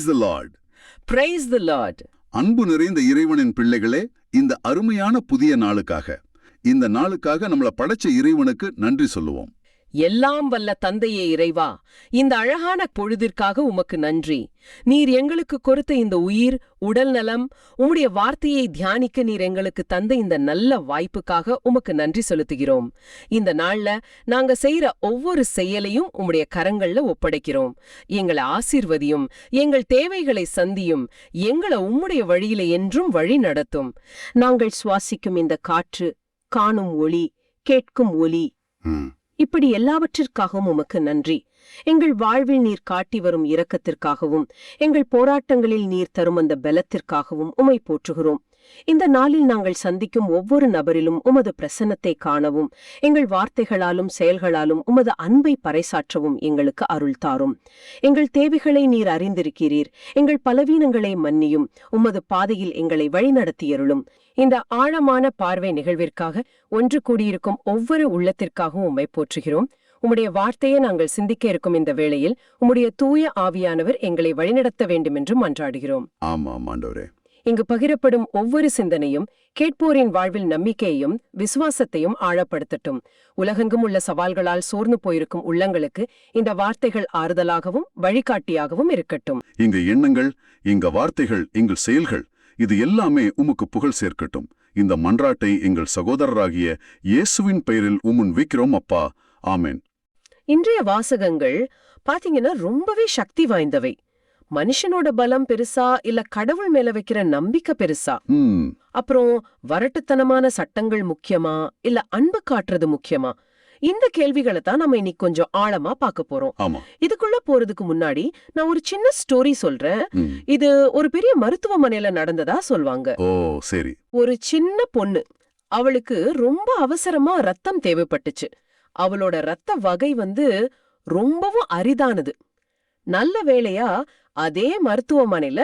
Praise the Lord. Praise the Lord. அன்பு நிறைந்த இறைவனின் பிள்ளைகளே, இந்த அருமையான புதிய நாளுக்காக நம்மள படைச்ச இறைவனுக்கு நன்றி சொல்லுவோம். எல்லாம் வல்ல தந்தையே இறைவா, இந்த அழகான பொழுதிற்காக உமக்கு நன்றி. நீர் எங்களுக்கு கொடுத்த இந்த உயிர், உடல் நலம், உம்முடைய வார்த்தையை தியானிக்க நீர் எங்களுக்கு தந்த இந்த நல்ல வாய்ப்புக்காக உமக்கு நன்றி செலுத்துகிறோம். இந்த நாள்ல நாங்க செய்யற ஒவ்வொரு செயலையும் உம்முடைய கரங்கள்ல ஒப்படைக்கிறோம். எங்களை ஆசீர்வதியும், எங்கள் தேவைகளை சந்தியும், எங்களை உம்முடைய வழியில என்றும் வழி நடத்தும். நாங்கள் சுவாசிக்கும் இந்த காற்று, காணும் ஒளி, கேட்கும் ஒலி, இப்படி எல்லாவற்றிற்காகவும் உமக்கு நன்றி. எங்கள் வாழ்வில் நீர் காட்டி வரும் இரக்கத்திற்காகவும், எங்கள் போராட்டங்களில் நீர் தரும் அந்த பலத்திற்காகவும் உம்மை போற்றுகிறோம். இந்த நாளில் நாங்கள் சந்திக்கும் ஒவ்வொரு நபரிலும் உமது பிரசன்னத்தை காணவும், எங்கள் வார்த்தைகளாலும் செயல்களாலும் உமது அன்பை பறைசாற்றவும் எங்களுக்கு அருள் தாரும். எங்கள் தேவைகளை நீர் அறிந்திருக்கிறீர். எங்கள் பலவீனங்களை மன்னியும். உமது பாதையில் எங்களை வழிநடத்தியருளும். இந்த ஆழமான பார்வை நிகழ்விற்காக ஒன்று கூடியிருக்கும் ஒவ்வொரு உள்ளத்திற்காகவும் உம்மை போற்றுகிறோம். உம்முடைய வார்த்தையை நாங்கள் சிந்திக்க இருக்கும் இந்த வேளையில் உம்முடைய தூய ஆவியானவர் எங்களை வழிநடத்த வேண்டும் என்று மன்றாடுகிறோம். ஆமாம் ஆண்டவரே. இங்கு பகிரப்படும் ஒவ்வொரு சிந்தனையும் கேட்போரின் வாழ்வில் நம்பிக்கையையும் விசுவாசத்தையும் ஆழப்படுத்தட்டும். உலகெங்கும் உள்ள சவால்களால் சோர்ந்து போயிருக்கும் உள்ளங்களுக்கு இந்த வார்த்தைகள் ஆறுதலாகவும் வழிகாட்டியாகவும் இருக்கட்டும். இங்க எண்ணங்கள், இங்க வார்த்தைகள், எங்கள் செயல்கள், இது எல்லாமே உமக்கு புகழ் சேர்க்கட்டும். இந்த மன்றாட்டை எங்கள் சகோதரராகிய இயேசுவின் பெயரில் உம்முன் வைக்கிறோம் அப்பா. ஆமென். இன்றைய வாசகங்கள் பாத்தீங்கன்னா ரொம்பவே சக்தி வாய்ந்தவை. மனுஷனோட பலம் பெருசா இல்ல கடவுள் மேல வைக்கிற நம்பிக்கை பெருசா? அப்புறம் வரட்டுத்தனமான சட்டங்கள் முக்கியமா இல்ல அன்பு காட்டுறது முக்கியமா? இந்த கேள்விகளை தான் நம்ம இன்னைக்கு கொஞ்சம் ஆழமா பார்க்க போறோம். இதுக்குள்ள போறதுக்கு முன்னாடி நான் ஒரு சின்ன ஸ்டோரி சொல்றேன். இது ஒரு பெரிய மருத்துவமனையில நடந்ததா சொல்வாங்க. சரி. ஒரு சின்ன பொண்ணு, அவளுக்கு ரொம்ப அவசரமா ரத்தம் தேவைப்பட்டுச்சு. அவளோட ரத்த வகை ரொம்பவும் அரிதானது. நல்ல வேளையா அதே மருத்துவமனையில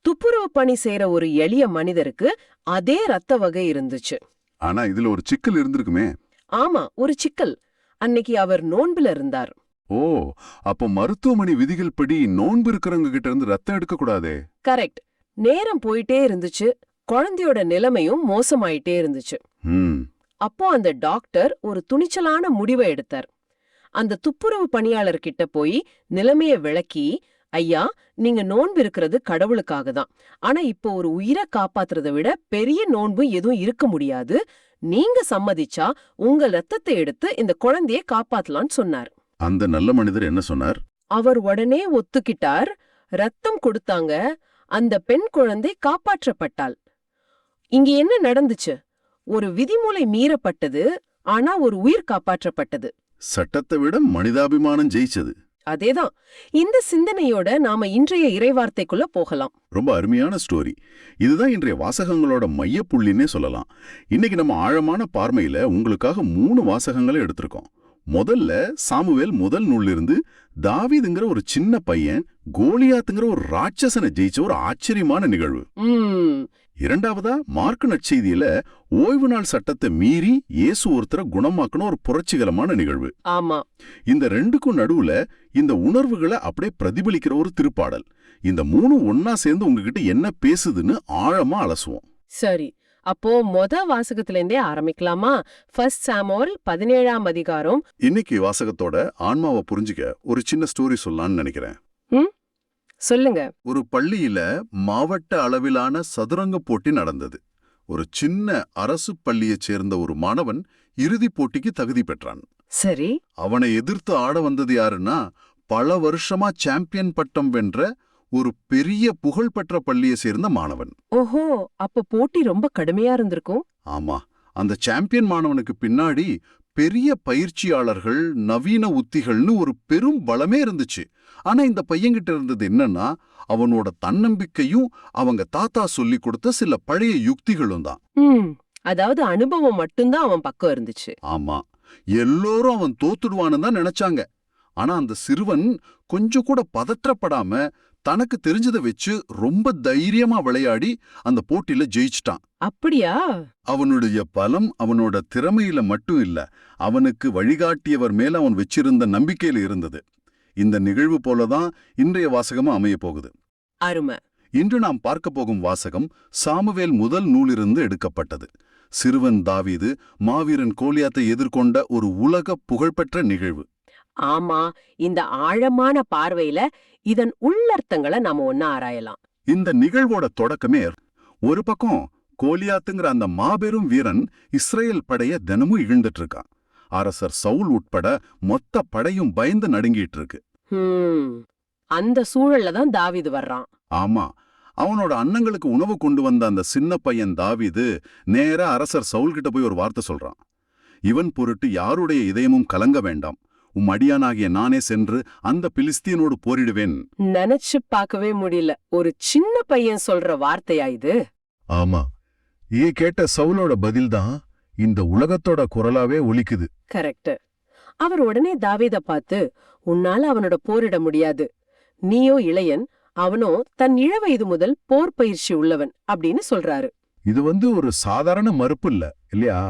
துப்புரவு பணி செய்யற ஒரு எளிய மனிதருக்கு அதே ரத்த வகை இருந்துச்சு. ஆனா இதுல ஒரு சிக்கல் இருந்திருக்குமே. ஆமா, ஒரு சிக்கல். அன்னைக்கு அவர் நோன்புல இருந்தார். அப்போ மருத்துவமனை விதிகள் படி நோன்பு இருக்கிறவங்க கிட்ட இருந்து ரத்தம் எடுக்க கூடாதே. கரெக்ட். நேரம் போயிட்டே இருந்துச்சு. குழந்தையோட நிலைமையும் மோசமாயிட்டே இருந்துச்சு. அப்போ அந்த டாக்டர் ஒரு துணிச்சலான முடிவை எடுத்தார். அந்த துப்புரவு பணியாளர்கிட்ட போய் நிலைமைய விளக்கி, ஐயா, நீங்க நோன்பு இருக்கிறது கடவுளுக்காக தான். ஆனா இப்போ ஒரு உயிரை காப்பாத்துறதை விட பெரிய நோன்பு எதுவும் இருக்க முடியாது. நீங்க சம்மதிச்சா உங்க ரத்தத்தை எடுத்து இந்த குழந்தைய காப்பாத்தலான்னு சொன்னார். அந்த நல்ல மனிதர் என்ன சொன்னார்? அவர் உடனே ஒத்துக்கிட்டார். ரத்தம் கொடுத்தாங்க. அந்த பெண் குழந்தை காப்பாற்றப்பட்டாள். இங்க என்ன நடந்துச்சு? ஒரு விதிமுறை மீறப்பட்டது, ஆனா ஒரு உயிர் காப்பாற்றப்பட்டது. சட்டத்தை விட மனிதாபிமானம் ஜெயிச்சது. அதேதான். இந்த சிந்தனையோட நாம இன்றைய இறைவார்த்தைக்குள்ள போகலாம். ரொம்ப அருமையான ஸ்டோரி. இதுதான் இன்றைய வாசகங்களோட மையப்புள்ளின்னே சொல்லலாம். இன்னைக்கு நம்ம ஆழமான பார்வையில உங்களுக்காக 3 வாசகங்களை எடுத்திருக்கோம். முதல்ல சாமுவேல் முதல் நூலிலிருந்து தாவீதுங்கிற ஒரு சின்ன பையன் கோலியாத்துங்கிற ஒரு ராட்சசனை ஜெயிச்ச ஒரு ஆச்சரியமான நிகழ்வு. இரண்டாவதா மார்க்கு நற்செய்தியில ஓய்வு நாள் சட்டத்தை மீறி இயேசு ஒருத்தரை குணமாக்கணும் ஒரு புரட்சிகரமான நிகழ்வு. ஆமா. இந்த ரெண்டுக்கும் நடுவுல இந்த உணர்வுகளை அப்படியே பிரதிபலிக்கிற ஒரு திருப்பாடல். இந்த 3 ஒன்னா சேர்ந்து உங்ககிட்ட என்ன பேசுதுன்னு ஆழமா அலசுவோம். சரி, அப்போ வாசகத்துல இருந்தே ஆரம்பிக்கலாமா? ஃபர்ஸ்ட் சாமுவேல் 17ஆம் அதிகாரம். இன்னைக்கு வாசகத்தோட ஆன்மாவை புரிஞ்சுக்க ஒரு சின்ன ஸ்டோரி சொல்லலாம்னு நினைக்கிறேன். சொல்லுங்க. ஒரு பள்ளியில மாவட்ட அளவிலான சதுரங்க போட்டி நடந்தது. ஒரு சின்ன அரசு பள்ளியைச் சேர்ந்த ஒரு மாணவன் இறுதிப் போட்டிக்கு தகுதி பெற்றான். சரி. அவனை எதிர்த்து ஆட வந்தது யாருன்னா, பல வருஷமா சாம்பியன் பட்டம் வென்ற ஒரு பெரிய புகழ்பெற்ற பள்ளியை சேர்ந்த மாணவன். ஓஹோ, அப்ப போட்டி ரொம்ப கடுமையா இருந்திருக்கும். ஆமா. அந்த சாம்பியன் மாணவனுக்கு பின்னாடி பெரிய பயிற்சியாளர்கள், நவீன உத்திகள்னு ஒரு பெரும் பலமே இருந்துச்சு. ஆனா இந்த பையன்கிட்ட இருந்தது என்னன்னா, அவனோட தன்னம்பிக்கையும் அவங்க தாத்தா சொல்லி கொடுத்த சில பழைய யுக்திகளும் தான். அதாவது அனுபவம் மட்டும்தான் அவன் பக்கம் இருந்துச்சு. ஆமா. எல்லோரும் அவன் தோத்துடுவான்னு தான் நினைச்சாங்க. ஆனா அந்த சிறுவன் கொஞ்சம் கூட பதற்றப்படாம தனக்கு தெரிஞ்சதை வச்சு ரொம்ப தைரியமா விளையாடி அந்த போட்டியில ஜெயிச்சிட்டான். அப்படியா? அவனுடைய பலம் அவனோட திறமையில மட்டும் இல்ல, அவனுக்கு வழிகாட்டியவர் மேல அவன் வச்சிருந்த நம்பிக்கையில இருந்தது. இந்த நிகழ்வு போலதான் இன்றைய வாசகமா அமைய போகுது. அருமை. இன்று நாம் பார்க்க போகும் வாசகம் சாமுவேல் முதல் நூலிலிருந்து எடுக்கப்பட்டது. சிறுவன் தாவீது மாவீரன் கோலியாத்தை எதிர்கொண்ட ஒரு உலக புகழ்பெற்ற நிகழ்வு. ஆமா, இந்த ஆழமான பார்வையில இதன் உள்ளர்த்தங்களை நாம ஒன்னா ஆராயலாம். இந்த நிகழ்வோட தொடக்கமே, ஒரு பக்கம் கோலியாத்துங்கிற அந்த மாபெரும் வீரன் இஸ்ரேல் படைய தினமும் இழுந்துட்டு இருக்கான். அரசர் சவுல் உட்பட மொத்த படையும் பயந்து நடுங்கிட்டு இருக்கு. அந்த சூழல்ல தான் தாவீது வர்றான். ஆமா, அவனோட அண்ணங்களுக்கு உணவு கொண்டு வந்த அந்த சின்ன பையன் தாவீது நேரா அரசர் சவுல் கிட்ட போய் ஒரு வார்த்தை சொல்றான். இவன் பொருட்டு யாருடைய இதயமும் கலங்க வேண்டாம், அடியானாகிய நானே சென்று அந்த பிலிஸ்தீனோடு போரிடுவேன். நினைச்சு பார்க்கவே முடியல, ஒரு சின்ன பையன் சொல்ற வார்த்தையா இது? ஆமா, இதை கேட்ட சவுலோட பதில்தான் இந்த உலகத்தோட குரலாவே ஒலிக்குது. கரெக்ட். அவர் உடனே தாவீத பார்த்து, உன்னால அவனோட போரிட முடியாது, நீயோ இளையன், அவனோ தன் இளவயது முதல் போர் பயிற்சி உள்ளவன் அப்படின்னு சொல்றாரு. இது ஒரு சாதாரண மறுப்பு இல்லையா?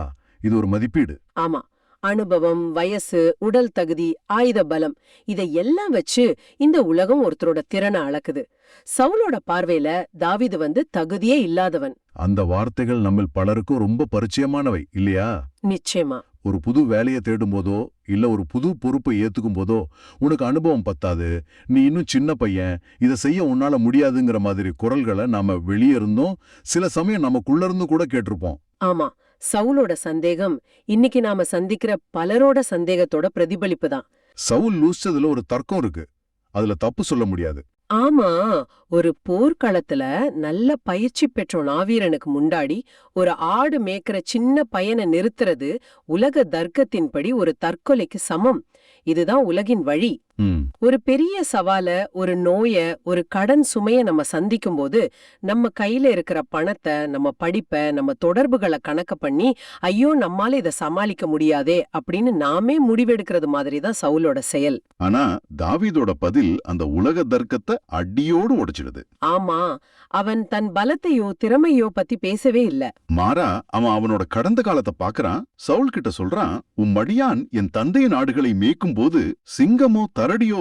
இது ஒரு மதிப்பீடு. ஆமா, அனுபவம், வயசு, உடல் தகுதி, ஆயுத பலம், இதை எல்லாம் வச்சு இந்த உலகம் ஒருத்தரோட திறனை அளக்குது. சவுலோட பார்வையில தாவீது தகுதியே இல்லாதவன். அந்த வார்த்தைகள் நம்ம பலருக்கும் ரொம்ப பரிச்சயமானவை இல்லையா? நிச்சயமா. ஒரு புது வேலையை தேடும் போதோ இல்ல ஒரு புது பொறுப்பை ஏத்துக்கும் போதோ உனக்கு அனுபவம் பத்தாது, நீ இன்னும் சின்ன பையன், இதை செய்ய உன்னால முடியாதுங்கிற மாதிரி குரல்களை நாம வெளியே இருந்தோம், சில சமயம் நமக்குள்ள இருந்து கூட கேட்டிருப்போம். ஆமா, சவுலோட சந்தேகம் இன்னைக்கு நாம சந்திக்கிற பலரோட சந்தேகத்தோட பிரதிபலிப்பு தான். சவுல் லூச்சதுல ஒரு தர்க்கம் இருக்கு, அதுல தப்பு சொல்ல முடியாது. ஆமா, ஒரு போர்க்களத்துல நல்ல பயிற்சி பெற்ற நாவீரனுக்கு முன்னாடி ஒரு ஆடு மேய்க்கிற சின்ன பையனை நிறுத்துறது உலக தர்க்கத்தின்படி ஒரு தற்கொலைக்கு சமம். இதுதான் உலகின் வழி. ஒரு பெரிய சவால, ஒரு நோய, ஒரு கடன் சுமைய நம்ம சந்திக்கும் போது நம்ம கையில இருக்கிற பணத்தை, நம்ம படிப்பை, நம்ம தொடர்புகளை கணக்க பண்ணி ஐயோ நம்மால இதை சமாளிக்க முடியாதே அப்படின்னு நாமே முடிவெடுக்கிறது மாதிரி தான் சவுலோட செயல். ஆனா தாவீதோட பதில் அந்த உலக தர்க்கத்தை அடியோடு உடைச்சிடுது. ஆமா, அவன் தன் பலத்தையோ திறமையோ பத்தி பேசவே இல்ல. மாறா அவன் அவனோட கடந்த காலத்தை பாக்குறான். சவுல் கிட்ட சொல்றான், அடியான் என் தந்தையின் ஆடுகளை மேய்க்கும் போது சிங்கமோ தரடியோ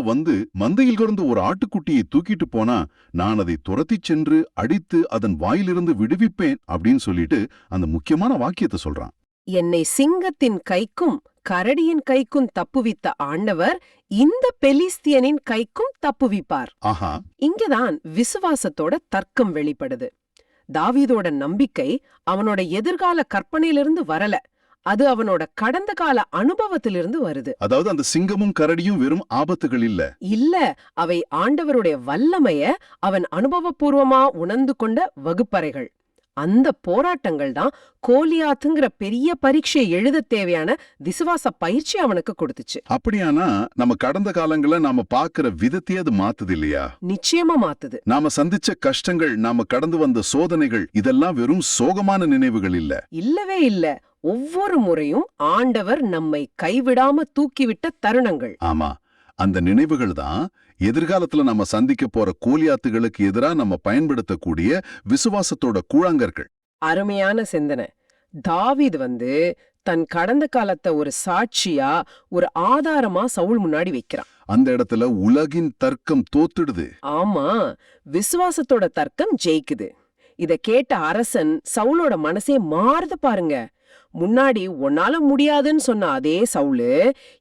மந்தையில் இருந்து ஒரு ஆட்டுக்குட்டியை தூக்கிட்டு போனா நான் அதை துரத்திச் சென்று அடித்து அதன் வாயிலிருந்து விடுவிப்பேன் அப்படின்னு சொல்லிட்டு அந்த முக்கியமான வாக்கியத்தை சொல்றான். என்னை சிங்கத்தின் கைக்கும் கரடியின் கைக்கும் தப்புவித்த ஆண்டவர் இந்த பெலிஸ்தியனின் கைக்கும் தப்புவிப்பார். ஆஹா, இங்கதான் விசுவாசத்தோட தர்க்கம் வெளிப்படுது. தாவீதோட நம்பிக்கை அவனோட எதிர்கால கற்பனையிலிருந்து வரல, அது அவனோட கடந்த கால அனுபவத்திலிருந்து வருது. அதாவது அந்த சிங்கமும் கரடியும் வெறும் ஆபத்துகள் இல்ல, அவை ஆண்டவருடைய வல்லமைய அவன் அனுபவபூர்வமா உணர்ந்து கொண்ட வகுப்பறைகள். அந்த போராட்டங்கள் தான் கோலியாத்துங்கிற பெரிய பரீட்சையை எழுத தேவையான விசுவாச பயிற்சி அவனுக்கு கொடுத்துச்சு. அப்படியானா நம்ம கடந்த காலங்கள நாம பாக்குற விதத்தையே அது மாத்துது இல்லையா? நிச்சயமா மாத்துது. நாம சந்திச்ச கஷ்டங்கள், நாம கடந்து வந்த சோதனைகள், இதெல்லாம் வெறும் சோகமான நினைவுகள் இல்லவே இல்ல. ஒவ்வொரு முறையும் ஆண்டவர் நம்மை கைவிடாம தூக்கிவிட்ட தருணங்கள். ஆமா, அந்த நினைவுகள் தான் எதிர்காலத்துல நம்ம சந்திக்க போற கோலியாத்துகளுக்கு எதிரா நம்ம பயன்படுத்தக்கூடிய விசுவாசத்தோட கூழாங்கற்கள். அருமையான சிந்தனை. தாவீது தன் கடந்த காலத்தை ஒரு சாட்சியா, ஒரு ஆதாரமா சவுல் முன்னாடி வைக்கிறான். அந்த இடத்துல உலகின் தர்க்கம் தோத்துடுது. ஆமா, விசுவாசத்தோட தர்க்கம் ஜெயிக்குது. இத கேட்ட அரசன் சவுலோட மனசே மாறுது பாருங்க. முன்னாடி உன்னால முடியாதுன்னு சொன்ன அதே சவுலு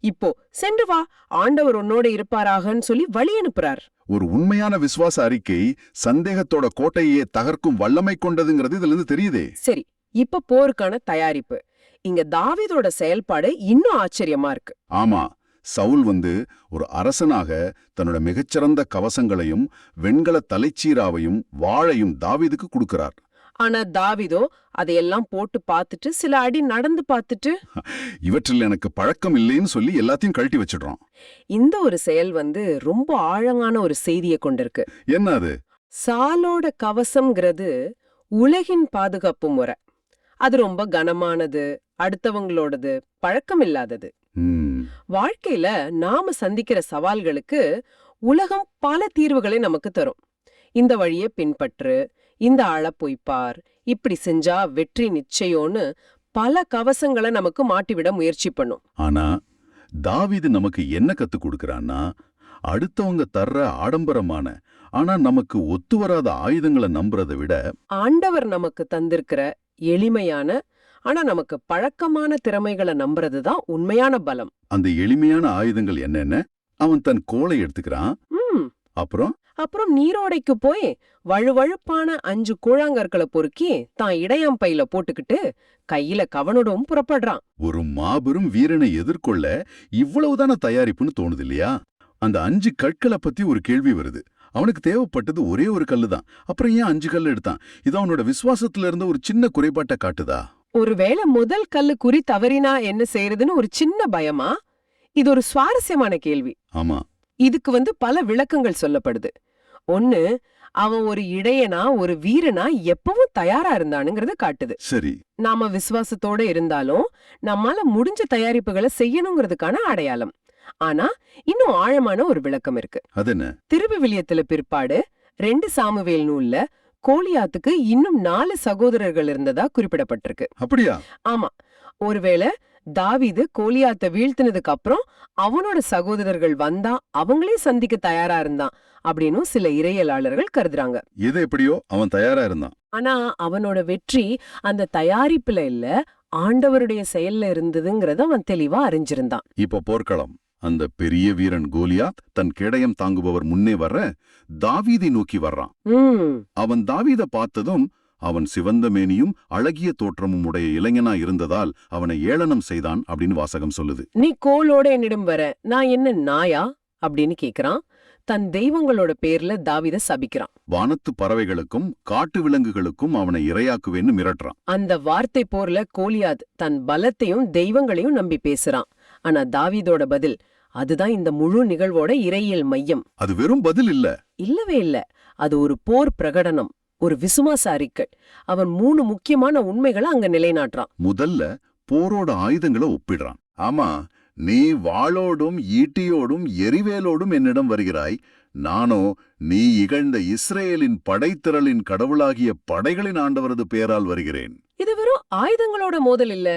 இப்போ சென்று வா, ஆண்டவர் உன்னோட இருப்பாராகன்னு சொல்லி வழி அனுப்புறார். ஒரு உண்மையான விசுவாச அறிக்கை சந்தேகத்தோட கோட்டையே தகர்க்கும் வல்லமை கொண்டதுங்கிறது இதுல இருந்து தெரியுதே. சரி, இப்ப போருக்கான தயாரிப்பு. இங்க தாவீதோட செயல்பாடு இன்னும் ஆச்சரியமா இருக்கு. ஆமா, சவுல் ஒரு அரசனாக தன்னோட மிகச்சிறந்த கவசங்களையும் வெண்கல தலைச்சீராவையும் வாளையும் தாவீதுக்கு கொடுக்கிறார். ஆனா தாவீதோ அதையெல்லாம் போட்டு பார்த்துட்டு சில அடி நடந்து பார்த்துட்டு இவற்றில் எனக்கு பழக்கம் இல்லைன்னு சொல்லி எல்லாத்தையும் கழட்டி வச்சிடுறான். இந்த ஒரு செயல் ரொம்ப ஆழமான ஒரு செய்தியை கொண்டிருக்கு. என்ன அது? சாலோட கவசம்ங்கிறது உலகின் பாதுகாப்பு முறை. அது ரொம்ப கனமானது, அடுத்தவங்களோடது, பழக்கம் இல்லாதது. வாழ்க்கையில நாம சந்திக்கிற சவால்களுக்கு உலகம் பல தீர்வுகளை நமக்கு தரும். இந்த வழியை பின்பற்று, இந்த ஆள போய்ப்பார், இப்படி செஞ்சா வெற்றி நிச்சயம்னு பல கவசங்களை நமக்கு மாட்டிவிட முயற்சி பண்ணும். ஆனா தாவீது நமக்கு என்ன கத்து கொடுக்கறான்னா, அடுத்தவங்க தர்ற ஆடம்பரமான ஆனா நமக்கு ஒத்து வராத ஆயுதங்களை நம்புறதை விட ஆண்டவர் நமக்கு தந்திருக்கிற எளிமையான ஆனா நமக்கு பழக்கமான திறமைகளை நம்புறதுதான் உண்மையான பலம். அந்த எளிமையான ஆயுதங்கள் என்னென்ன? அவன் தன் கோலை எடுத்துக்கிறான். ம் அப்புறம் அப்புறம் நீரோடைக்கு போய் வழுவழுப்பான 5 கூழாங்கற்களை பொறுக்கி தான் இடையாம் பையில போட்டுக்கிட்டு கையில கவனுடன் புறப்படுறான். ஒரு மாபெரும் வீரனை எதிர்கொள்ள இவ்வளவுதான தயாரிப்புன்னு தோணுது இல்லையா? அந்த 5 கற்களை பத்தி ஒரு கேள்வி வருது. அவனுக்கு தேவைப்பட்டது ஒரே ஒரு கல்லு தான். அப்புறம் ஏன் 5 கல் எடுத்தான்? இது அவனோட விசுவாசத்துல இருந்த ஒரு சின்ன குறைபாட்டை காட்டுதா? ஒருவேளை முதல் கல்லு குறி தவறினா என்ன செய்யறதுன்னு ஒரு சின்ன பயமா? இது ஒரு சுவாரஸ்யமான கேள்வி. ஆமா, இதுக்கு பல விளக்கங்கள் சொல்லப்படுது. ஒன்னு, அவன் ஒரு இடையனா ஒரு வீரனா எப்பவும் தயாரா இருந்தானுங்கறத காட்டுது. சரி. நாம விசுவாசத்தோட இருந்தாலும் நம்மால முடிஞ்ச தயாரிப்புகளை செய்யணுங்கிறதுக்கான அடையாளம். ஆனா இன்னும் ஆழமான ஒரு விளக்கம் இருக்கு. அதென்ன? திருவிவிலியத்துல பிற்பாடு 2 சாமுவேல் நூல்ல கோலியாத்துக்கு இன்னும் 4 சகோதரர்கள் இருந்ததா குறிப்பிடப்பட்டிருக்கு. அப்படியா? ஆமா, ஒருவேளை தாவீது கோலியாத்தை வீழ்த்தினதுக்கு அப்புறம் அவனோட சகோதரர்கள் வந்தா அவங்களே சந்திக்க தயாரா இருந்தான் அப்படின்னு சில இறையலாளர்கள் கருதுறாங்க. எது எப்படியோ அவன் தயாரா இருந்தான். ஆனா அவனோட வெற்றி அந்த தயாரிப்புல இல்ல, ஆண்டவருடைய செயல்ல இருந்ததுங்கிறத அவன் தெளிவா அறிஞ்சிருந்தான். இப்ப போர்க்களம். அந்த பெரிய வீரன் கோலியாத் தன் கேடயம் தாங்குபவர் முன்னே வர்ற தாவீதை நோக்கி வர்றான். அவன் தாவீத பார்த்ததும் அவன் சிவந்த மேனியும் அழகிய தோற்றமும் உடைய இளைஞனா இருந்ததால் அவனை ஏளனம் செய்தான் அப்படின்னு வாசகம் சொல்லுது. நீ கோலோட என்னிடம் வர, நான் என்ன நாயா அப்படின்னு கேக்குறான். தன் தெய்வங்களோட பேர்ல தாவீத சபிக்கிறான். வானத்து பறவைகளுக்கும் காட்டு விலங்குகளுக்கும் அவனை இரையாக்குவேன்னு மிரட்டுறான். அந்த வார்த்தை போர்ல கோலியாத் தன் பலத்தையும் தெய்வங்களையும் நம்பி பேசுறான். ஆனா தாவீதோட பதில், அதுதான் இந்த முழு நிகழ்வோட இறையியல் மையம். அது வெறும் பதில் இல்ல. இல்லவே இல்ல. அது ஒரு போர் பிரகடனம், ஒரு விசுவாச அறிக்கை. அவன் 3 முக்கியமான உண்மைகளை அங்க நிலைநாட்டுறான். முதல்ல போரோட ஆயுதங்களை ஒப்பிடுறான். ஆமா, நீ வாளோடும் ஈட்டியோடும் எரிவேலோடும் என்னிடம் வருகிறாய். நானோ நீ இகழ்ந்த இஸ்ரேலின் படைத்திரளின் கடவுளாகிய படைகளின் ஆண்டவரது பேரால் வருகிறேன். இது வெறும் ஆயுதங்களோட மோதல் இல்ல.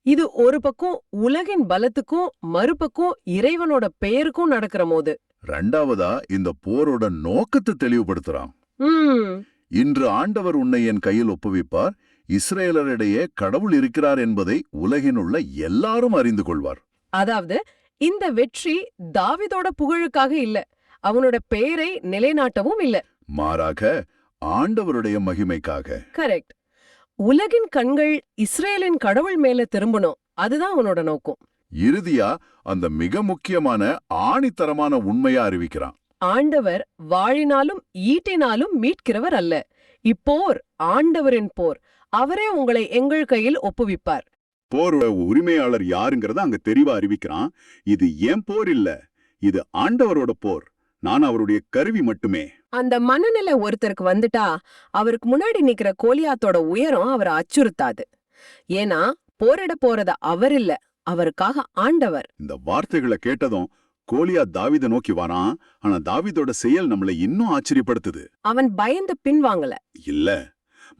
இது ஒரு பக்கம் உலகின் பலத்துக்கும் மறுபக்கம் இறைவனோட பெயருக்கும் நடக்கிற மோது. ரெண்டாவதா இந்த போரோட நோக்கத்தை தெளிவுபடுத்துறான். இன்று ஆண்டவர் உன்னை என் கையில் ஒப்புவிப்பார். இஸ்ரேலரிடையே கடவுள் இருக்கிறார் என்பதை உலகினுள்ள எல்லாரும் அறிந்து கொள்வார். அதாவது இந்த வெற்றி தாவீதோட புகழுக்காக இல்ல, அவனோட பெயரை நிலைநாட்டவும் இல்ல, மாறாக ஆண்டவருடைய மகிமைக்காக. கரெக்ட். உலகின் கண்கள் இஸ்ரேலின் கடவுள் மேல திரும்பணும், அதுதான் அவனோட நோக்கம். இறுதியா அந்த மிக முக்கியமான ஆணித்தரமான உண்மையா அறிவிக்கிறான். ஆண்டவர் வாழினாலும் ஈட்டினாலும் மீட்கிறவர் அல்ல. இப்போர் ஆண்டவரின் போர், அவரே உங்களை எங்கள் கையில் ஒப்புவிப்பார். போரோட உரிமையாளர் யாருங்கிறத அங்க தெளிவா அறிவிக்கிறான். இது ஏன் போர் இல்ல, இது ஆண்டவரோட போர். நான் அவருடைய கருவி மட்டுமே. அந்த மனநிலை ஒருத்தருக்கு வந்துட்டா அவருக்கு முன்னாடி நிக்கிற கோலியாத்தோட உயரம் அவரை அச்சுறுத்தாது. ஏன்னா போரிட போறத அவர் இல்ல, அவருக்காக ஆண்டவர். இந்த வார்த்தைகளை கேட்டதும் கோலியாத் தாவீத நோக்கி வரான். ஆனா தாவீதோட செயல் நம்மளை இன்னும் ஆச்சரியப்படுத்துது. அவன் பயந்து பின்வாங்கல. இல்ல,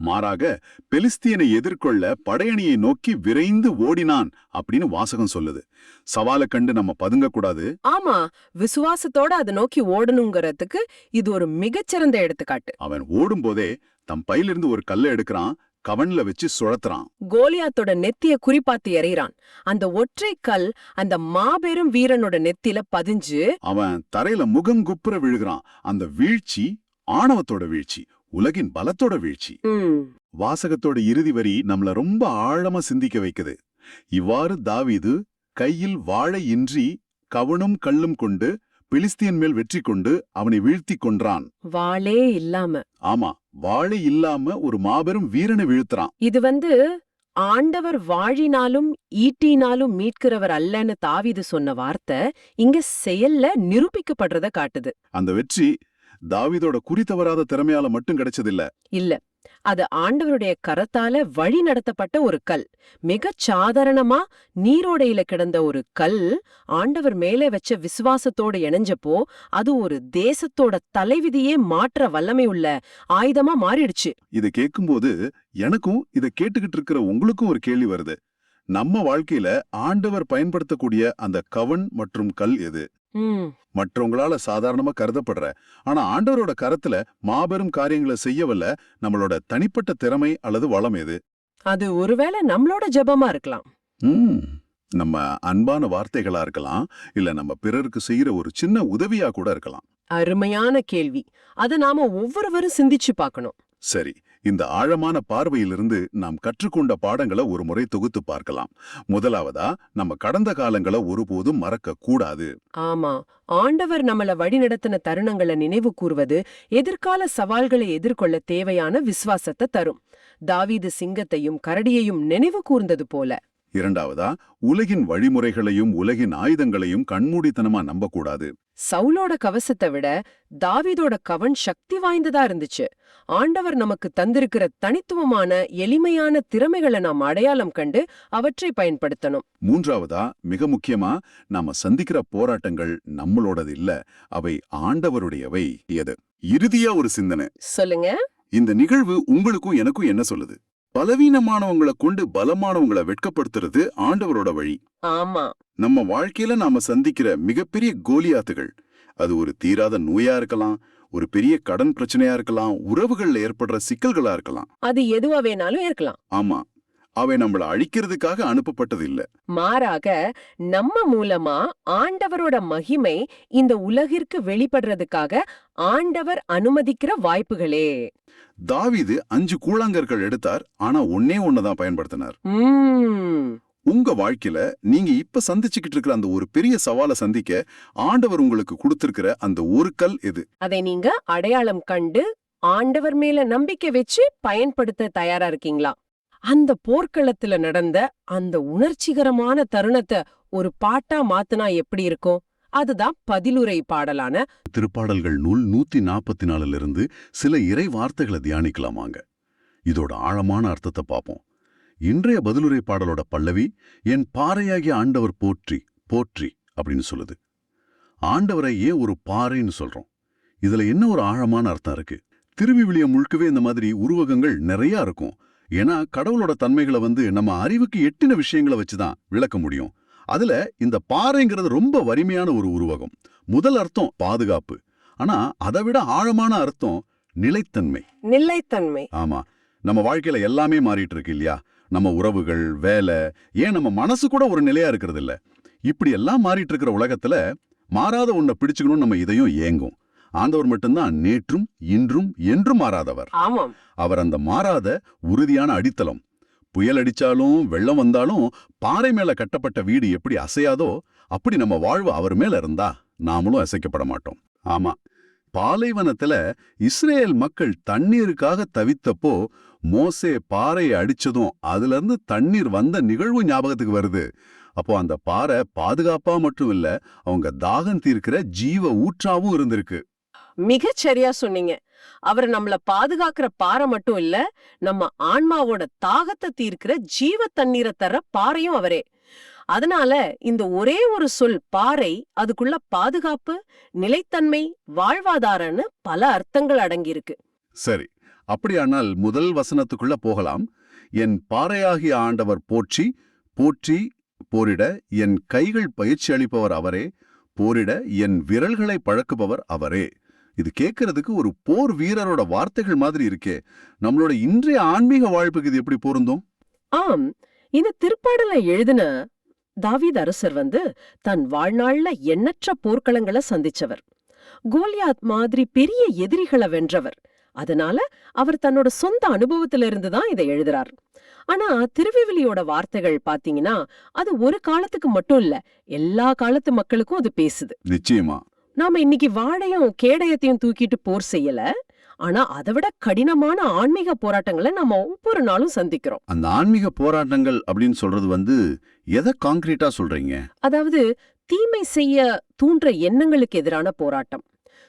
மாறாக பெலிஸ்தியனை எதிர்கொள்ள படையணியை நோக்கி விரைந்து ஓடினான் அப்படின்னு வாசகம் சொல்லுது. சவாலை கண்டு நம்ம பதுங்க கூடாது. ஆமா, விசுவாசத்தோட அதை நோக்கி ஓடணுங்கிறதுக்கு இது ஒரு மிகச்சிறந்த எடுத்துக்காட்டு. அவன் ஓடும்போதே தம் பையிலிருந்து ஒரு கல்லை எடுக்கிறான், கவன்ல வச்சு சுழத்துறான். கோலியாத்தோட நெத்திய குறிப்பாத்து எறிகிறான். அந்த ஒற்றை கல் அந்த மாபெரும் வீரனோட நெத்தில பதிஞ்சு அவன் தரையில முகங்குப்புற விழுகிறான். அந்த வீழ்ச்சி ஆணவத்தோட வீழ்ச்சி, உலகின் பலத்தோட வீழ்ச்சி. வாசகத்தோட இறுதி வரி நம்மள ரொம்ப ஆழமா சிந்திக்க வைக்குது. இவ்வாறு தாவீது கையில் வாழை இன்றி கவனும் கல்லும் கொண்டு பிலிஸ்தியன் மேல் வெற்றி கொண்டு அவனை வீழ்த்தி கொன்றான். வாளே இல்லாம. ஆமா, வாழை இல்லாம ஒரு மாபெரும் வீரனை வீழ்த்துறான். இது ஆண்டவர் வாழினாலும் ஈட்டினாலும் மீட்கிறவர் அல்லன்னு தாவீது சொன்ன வார்த்தை இங்க செயல்ல நிரூபிக்கப்படுறத காட்டுது. அந்த வெற்றி தாவீதோட குறி தவறாத திறமையால மட்டும் கிடைச்சதில்ல. இல்ல, அது ஆண்டவருடைய கரத்தால வழி நடத்தப்பட்ட ஒரு கல். மிகச் சாதாரணமா நீரோடையில கிடந்த ஒரு கல் ஆண்டவர் மேலே வச்ச விசுவாசத்தோடு இணைஞ்சப்போ அது ஒரு தேசத்தோட தலைவிதியே மாற்ற வல்லமை உள்ள ஆயுதமா மாறிடுச்சு. இதை கேட்கும்போது எனக்கும் இதை கேட்டுக்கிட்டு இருக்கிற உங்களுக்கும் ஒரு கேள்வி வருது. நம்ம வாழ்க்கையில ஆண்டவர் பயன்படுத்தக்கூடிய அந்த கவன் மற்றும் கல் எது? ம் மற்றவங்களால சாதாரணமா கருதப்படுற ஆனா ஆண்டவரோட கரத்துல மாபெரும் காரியங்களை செய்யவல்ல நம்மளோட தனிப்பட்ட திறமை அல்லது வளம் எது? அது ஒருவேளை நம்மளோட ஜெபமா இருக்கலாம். ம், நம்ம அன்பான வார்த்தைகளா இருக்கலாம், இல்ல நம்ம பிறருக்கு செய்யற ஒரு சின்ன உதவியா கூட இருக்கலாம். அருமையான கேள்வி. அத நாம ஒவ்வொருவரும் சிந்திச்சு பார்க்கணும். சரி, இந்த ஆழமான பார்வையிலிருந்து நாம் கற்றுக்கொண்ட பாடங்களை ஒரு முறை தொகுத்து பார்க்கலாம். முதலாவதா, நம்ம கடந்த காலங்களை ஒருபோதும் மறக்க கூடாது. ஆமா, ஆண்டவர் நம்மள வழிநடத்தின தருணங்களை நினைவு கூர்வது எதிர்கால சவால்களை எதிர்கொள்ள தேவையான விசுவாசத்தை தரும். தாவீது சிங்கத்தையும் கரடியையும் நினைவு கூர்ந்தது போல. இரண்டாவதா, உலகின் வழிமுறைகளையும் உலகின் ஆயுதங்களையும் கண்மூடித்தனமா நம்பக்கூடாது. சவுலோட கவசத்தை விட தாவீதோட கவன் சக்தி வாய்ந்ததா இருந்துச்சு. ஆண்டவர் நமக்கு தந்திருக்கிற தனித்துவமான எளிமையான திறமைகளை நாம் அடையாளம் கண்டு அவற்றை பயன்படுத்தணும். மூன்றாவதா, மிக முக்கியமா, நாம சந்திக்கிற போராட்டங்கள் நம்மளோடது இல்ல, அவை ஆண்டவருடையவை. எது? இறுதியா ஒரு சிந்தனை. சொல்லுங்க. இந்த நிகழ்வு உங்களுக்கும் எனக்கும் என்ன சொல்லுது? பலவீனமானவங்களை கொண்டு பலமானவங்களை வெட்கப்படுத்துறது ஆண்டவரோட வழி. ஆமா, நம்ம வாழ்க்கையில நாம சந்திக்கிற மிகப்பெரிய கோலியாத்துகள், அது ஒரு தீராத நோயா இருக்கலாம், ஒரு பெரிய கடன் பிரச்சனையா இருக்கலாம், உறவுகள்ல ஏற்படுற சிக்கல்களா இருக்கலாம். அது எதுவா வேணாலும் இருக்கலாம். ஆமா, அவை நம்மள அழிக்கிறதுக்காக அனுப்பப்பட்டது இல்ல. மாறாக நம்ம மூலமா ஆண்டவரோட மகிமை இந்த உலகிற்கு வெளிப்படுறதுக்காக ஆண்டவர் அனுமதிக்கிற வாய்ப்புகளே. தாவீது 5 கூழாங்கற்கள் எடுத்தார், ஆனா ஒன்னே ஒன்னதான் பயன்படுத்தினார். உங்க வாழ்க்கையில நீங்க இப்ப சந்திச்சுக்கிட்டு இருக்கிற அந்த ஒரு பெரிய சவாலை சந்திக்க ஆண்டவர் உங்களுக்கு கொடுத்திருக்கிற அந்த ஒரு கல் எது? அதை நீங்க அடையாளம் கண்டு ஆண்டவர் மேல நம்பிக்கை வச்சு பயன்படுத்த தயாரா இருக்கீங்களா? அந்த போர்க்களத்துல நடந்த அந்த உணர்ச்சிகரமான தருணத்தை ஒரு பாட்டா மாத்துனா எப்படி இருக்கும்? அதுதான் பதிலுரை பாடலான திருப்பாடல்கள் நூல் 144 சில இறை வார்த்தைகளை தியானிக்கலாமாங்க. இதோட ஆழமான அர்த்தத்தை பார்ப்போம். இன்றைய பதிலுரை பாடலோட பல்லவி, என் பாறையாகிய ஆண்டவர் போற்றி போற்றி அப்படின்னு சொல்லுது. ஆண்டவரை ஏன் ஒரு பாறைன்னு சொல்றோம்? இதுல என்ன ஒரு ஆழமான அர்த்தம் இருக்கு? திருவிவிலியம் முழுக்கவே இந்த மாதிரி உருவகங்கள் நிறைய இருக்கும். ஏன்னா கடவுளோட தன்மைகளை நம்ம அறிவுக்கு எட்டின விஷயங்களை வச்சுதான் விளக்க முடியும். அதுல இந்த பாறைங்கிறது ரொம்ப வலிமையான ஒரு உருவகம். முதல் அர்த்தம் பாதுகாப்பு, ஆனா அதை விட ஆழமான அர்த்தம் நிலைத்தன்மை. நிலைத்தன்மை. ஆமா, நம்ம வாழ்க்கையில எல்லாமே மாறிட்டு இருக்கு இல்லையா? நம்ம உறவுகள், வேலை, ஏன் நம்ம மனசு கூட ஒரு நிலையா இருக்கிறது இல்ல. இப்படி எல்லாம் மாறிட்டு இருக்கிற உலகத்துல மாறாத ஒன்ன பிடிச்சுக்கணும் நம்ம இதையும் ஏங்கும். ஆண்டவர் மட்டும்தான் நேற்றும் இன்றும் என்றும் மாறாதவர். ஆமாம், அவர் அந்த மாறாத உறுதியான அடித்தளம். புயல் அடிச்சாலும் வெள்ளம் வந்தாலும் பாறை மேல கட்டப்பட்ட வீடு எப்படி அசையாதோ அப்படி நம்ம வாழ்வு அவர் மேல இருந்தா நாமளும் அசைக்கப்பட மாட்டோம். ஆமா, பாலைவனத்துல இஸ்ரேல் மக்கள் தண்ணீருக்காக தவித்தப்போ மோசே பாறையை அடிச்சதும் அதுல இருந்து தண்ணீர் வந்த நிகழ்வு ஞாபகத்துக்கு வருது. அப்போ அந்த பாறை பாதுகாப்பா மட்டும் இல்ல, அவங்க தாகம் தீர்க்கிற ஜீவ ஊற்றாவும் இருந்திருக்கு. மிகச் சரியா சொன்னீங்க. அவர் நம்மள பாதுகாக்கிற பாறை மட்டும் இல்ல, நம்ம ஆன்மாவோட தாகத்தை தீர்க்கிற ஜீவ தண்ணீரை தர பாறையும் அவரே. அதனால இந்த ஒரே ஒரு சொல் பாறை, அதுக்குள்ள பாதுகாப்பு, நிலைத்தன்மை, வாழ்வாதாரன்னு பல அர்த்தங்கள் அடங்கியிருக்கு. சரி, அப்படியானால் முதல் வசனத்துக்குள்ள போகலாம். என் பாறையாகிய ஆண்டவர் போற்றி போற்றி போரிட என் கைகள் பயிற்சி அளிப்பவர் அவரே, போரிட என் விரல்களை பழக்குபவர் அவரே. இது கேட்கறதுக்கு ஒரு போர் வீரரோட வார்த்தைகள் மாதிரி இருக்கே. நம்மளோட இன்றைய ஆன்மீக வாழ்வுக்கு இது எப்படி பொருந்தும்? ஆம், இந்த திருப்பாடலை எழுதின தாவீது அரசர் தன் வாழ்நாள்ல எண்ணற்ற போர்க்களங்களை சந்திச்சவர். கோலியாத் மாதிரி பெரிய எதிரிகளை வென்றவர். அதனால அவர் தன்னோட சொந்த அனுபவத்தில இருந்துதான் இதை எழுதுறார். ஆனா திருவிவிலியோட வார்த்தைகள் பாத்தீங்கன்னா அது ஒரு காலத்துக்கு மட்டும் இல்ல, எல்லா காலத்து மக்களுக்கும் அது பேசுது. நிச்சயமா. நாம இன்னைக்கு வாடையும் கேடயத்தையும் தூக்கிட்டு போர் செய்யல, ஆனா அதை விட கடினமான ஆன்மீக போராட்டங்களை நம்ம ஒவ்வொரு நாளும் சந்திக்கிறோம். அந்த ஆன்மீக போராட்டங்கள் அப்படின்னு சொல்றது எதை கான்கிரீட்டா சொல்றீங்க? அதாவது தீமை செய்ய தூண்டுற எண்ணங்களுக்கு எதிரான போராட்டம்,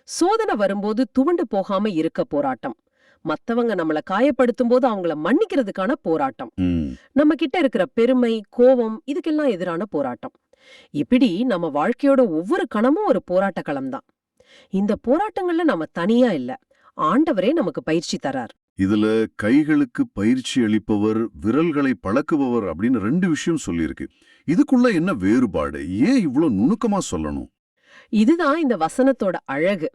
சோதனை வரும்போது துவண்டு போகாம இருக்க போராட்டம், மத்தவங்க நம்மள காயப்படுத்தும் போது அவங்கள மன்னிக்கிறதுக்கான போராட்டம், நம்ம கிட்ட இருக்கிற பெருமை, கோபம், இதுக்கெல்லாம் எதிரான போராட்டம். இப்படி நம்ம வாழ்க்கையோட ஒவ்வொரு கணமும் ஒரு போராட்ட களம்தான். இந்த போராட்டங்கள்ல நம்ம தனியா இல்ல, ஆண்டவரே நமக்கு பயிற்சி தரார். இதுல கைகளுக்கு பயிற்சி அளிப்பவர், விரல்களை பழக்குபவர் அப்படின்னு 2 விஷயம் சொல்லியிருக்கு. இதுக்குள்ள என்ன வேறுபாடு? ஏன் இவ்ளோ நுணுக்கமா சொல்லணும்? இதுதான் இந்த வசனத்தோட அழகு.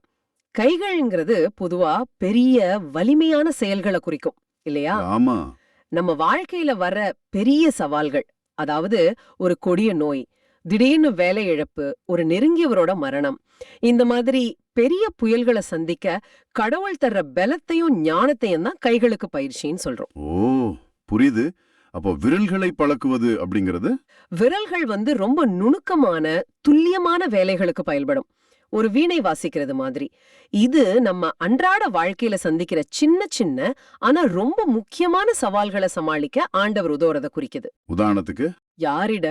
கைகள்ங்கிறது பொதுவா பெரிய வலிமையான செயல்களை குறிக்கும் இல்லையா? ஆமா. நம்ம வாழ்க்கையில வர்ற பெரிய சவால்கள், அதாவது ஒரு கொடிய நோய், திடீர்னு வேலை இழப்பு, ஒரு நெருங்கியவரோட மரணம், இந்த மாதிரி பெரிய புயல்களை சந்திக்க கடவுள் தர்ற பலத்தையும் ஞானத்தையும் தான் கைகளுக்கு பயிற்சின்னு சொல்றோம். ஓ, புரியுது. அப்போ விரல்களை பழக்குவது அப்படிங்கிறது? விரல்கள் ரொம்ப நுணுக்கமான துல்லியமான வேலைகளுக்கு பயன்படும். ஒரு வீணை வாசிக்கிறது மாதிரி. இது நம்ம அன்றாட வாழ்க்கையில சந்திக்கிற சின்ன சின்ன ஆனா ரொம்ப முக்கியமான சவால்களை சமாளிக்க ஆண்டவர் உதவுறத குறிக்குது. உதாரணத்துக்கு? யாரிட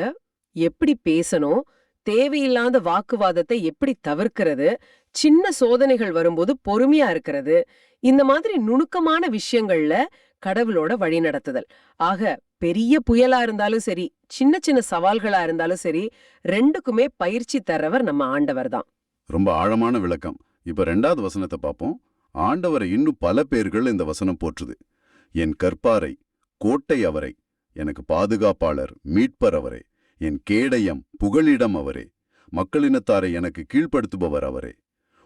எப்படி பேசணும், தேவையில்லாத வாக்குவாதத்தை எப்படி தவிர்க்கிறது, சின்ன சோதனைகள் வரும்போது பொறுமையா இருக்கிறது, இந்த மாதிரி நுணுக்கமான விஷயங்கள்ல கடவுளோட வழிநடத்துதல். ஆக பெரிய புயலா இருந்தாலும் சரி, சின்ன சின்ன சவால்களா இருந்தாலும் சரி, ரெண்டுக்குமே பயிற்சி தர்றவர் நம்ம ஆண்டவர் தான். ரொம்ப ஆழமான விளக்கம். இப்ப 2வது வசனத்தை பார்ப்போம். ஆண்டவரை இன்னும் பல பேர்கள் இந்த வசனம் போற்றுது. என் கற்பாரை, கோட்டை அவரை, எனக்கு பாதுகாப்பாளர், மீட்பர் அவரே, என் கேடயம், புகலிடம் அவரே, மக்களினத்தாரை எனக்கு கீழ்ப்படுத்துபவர் அவரே.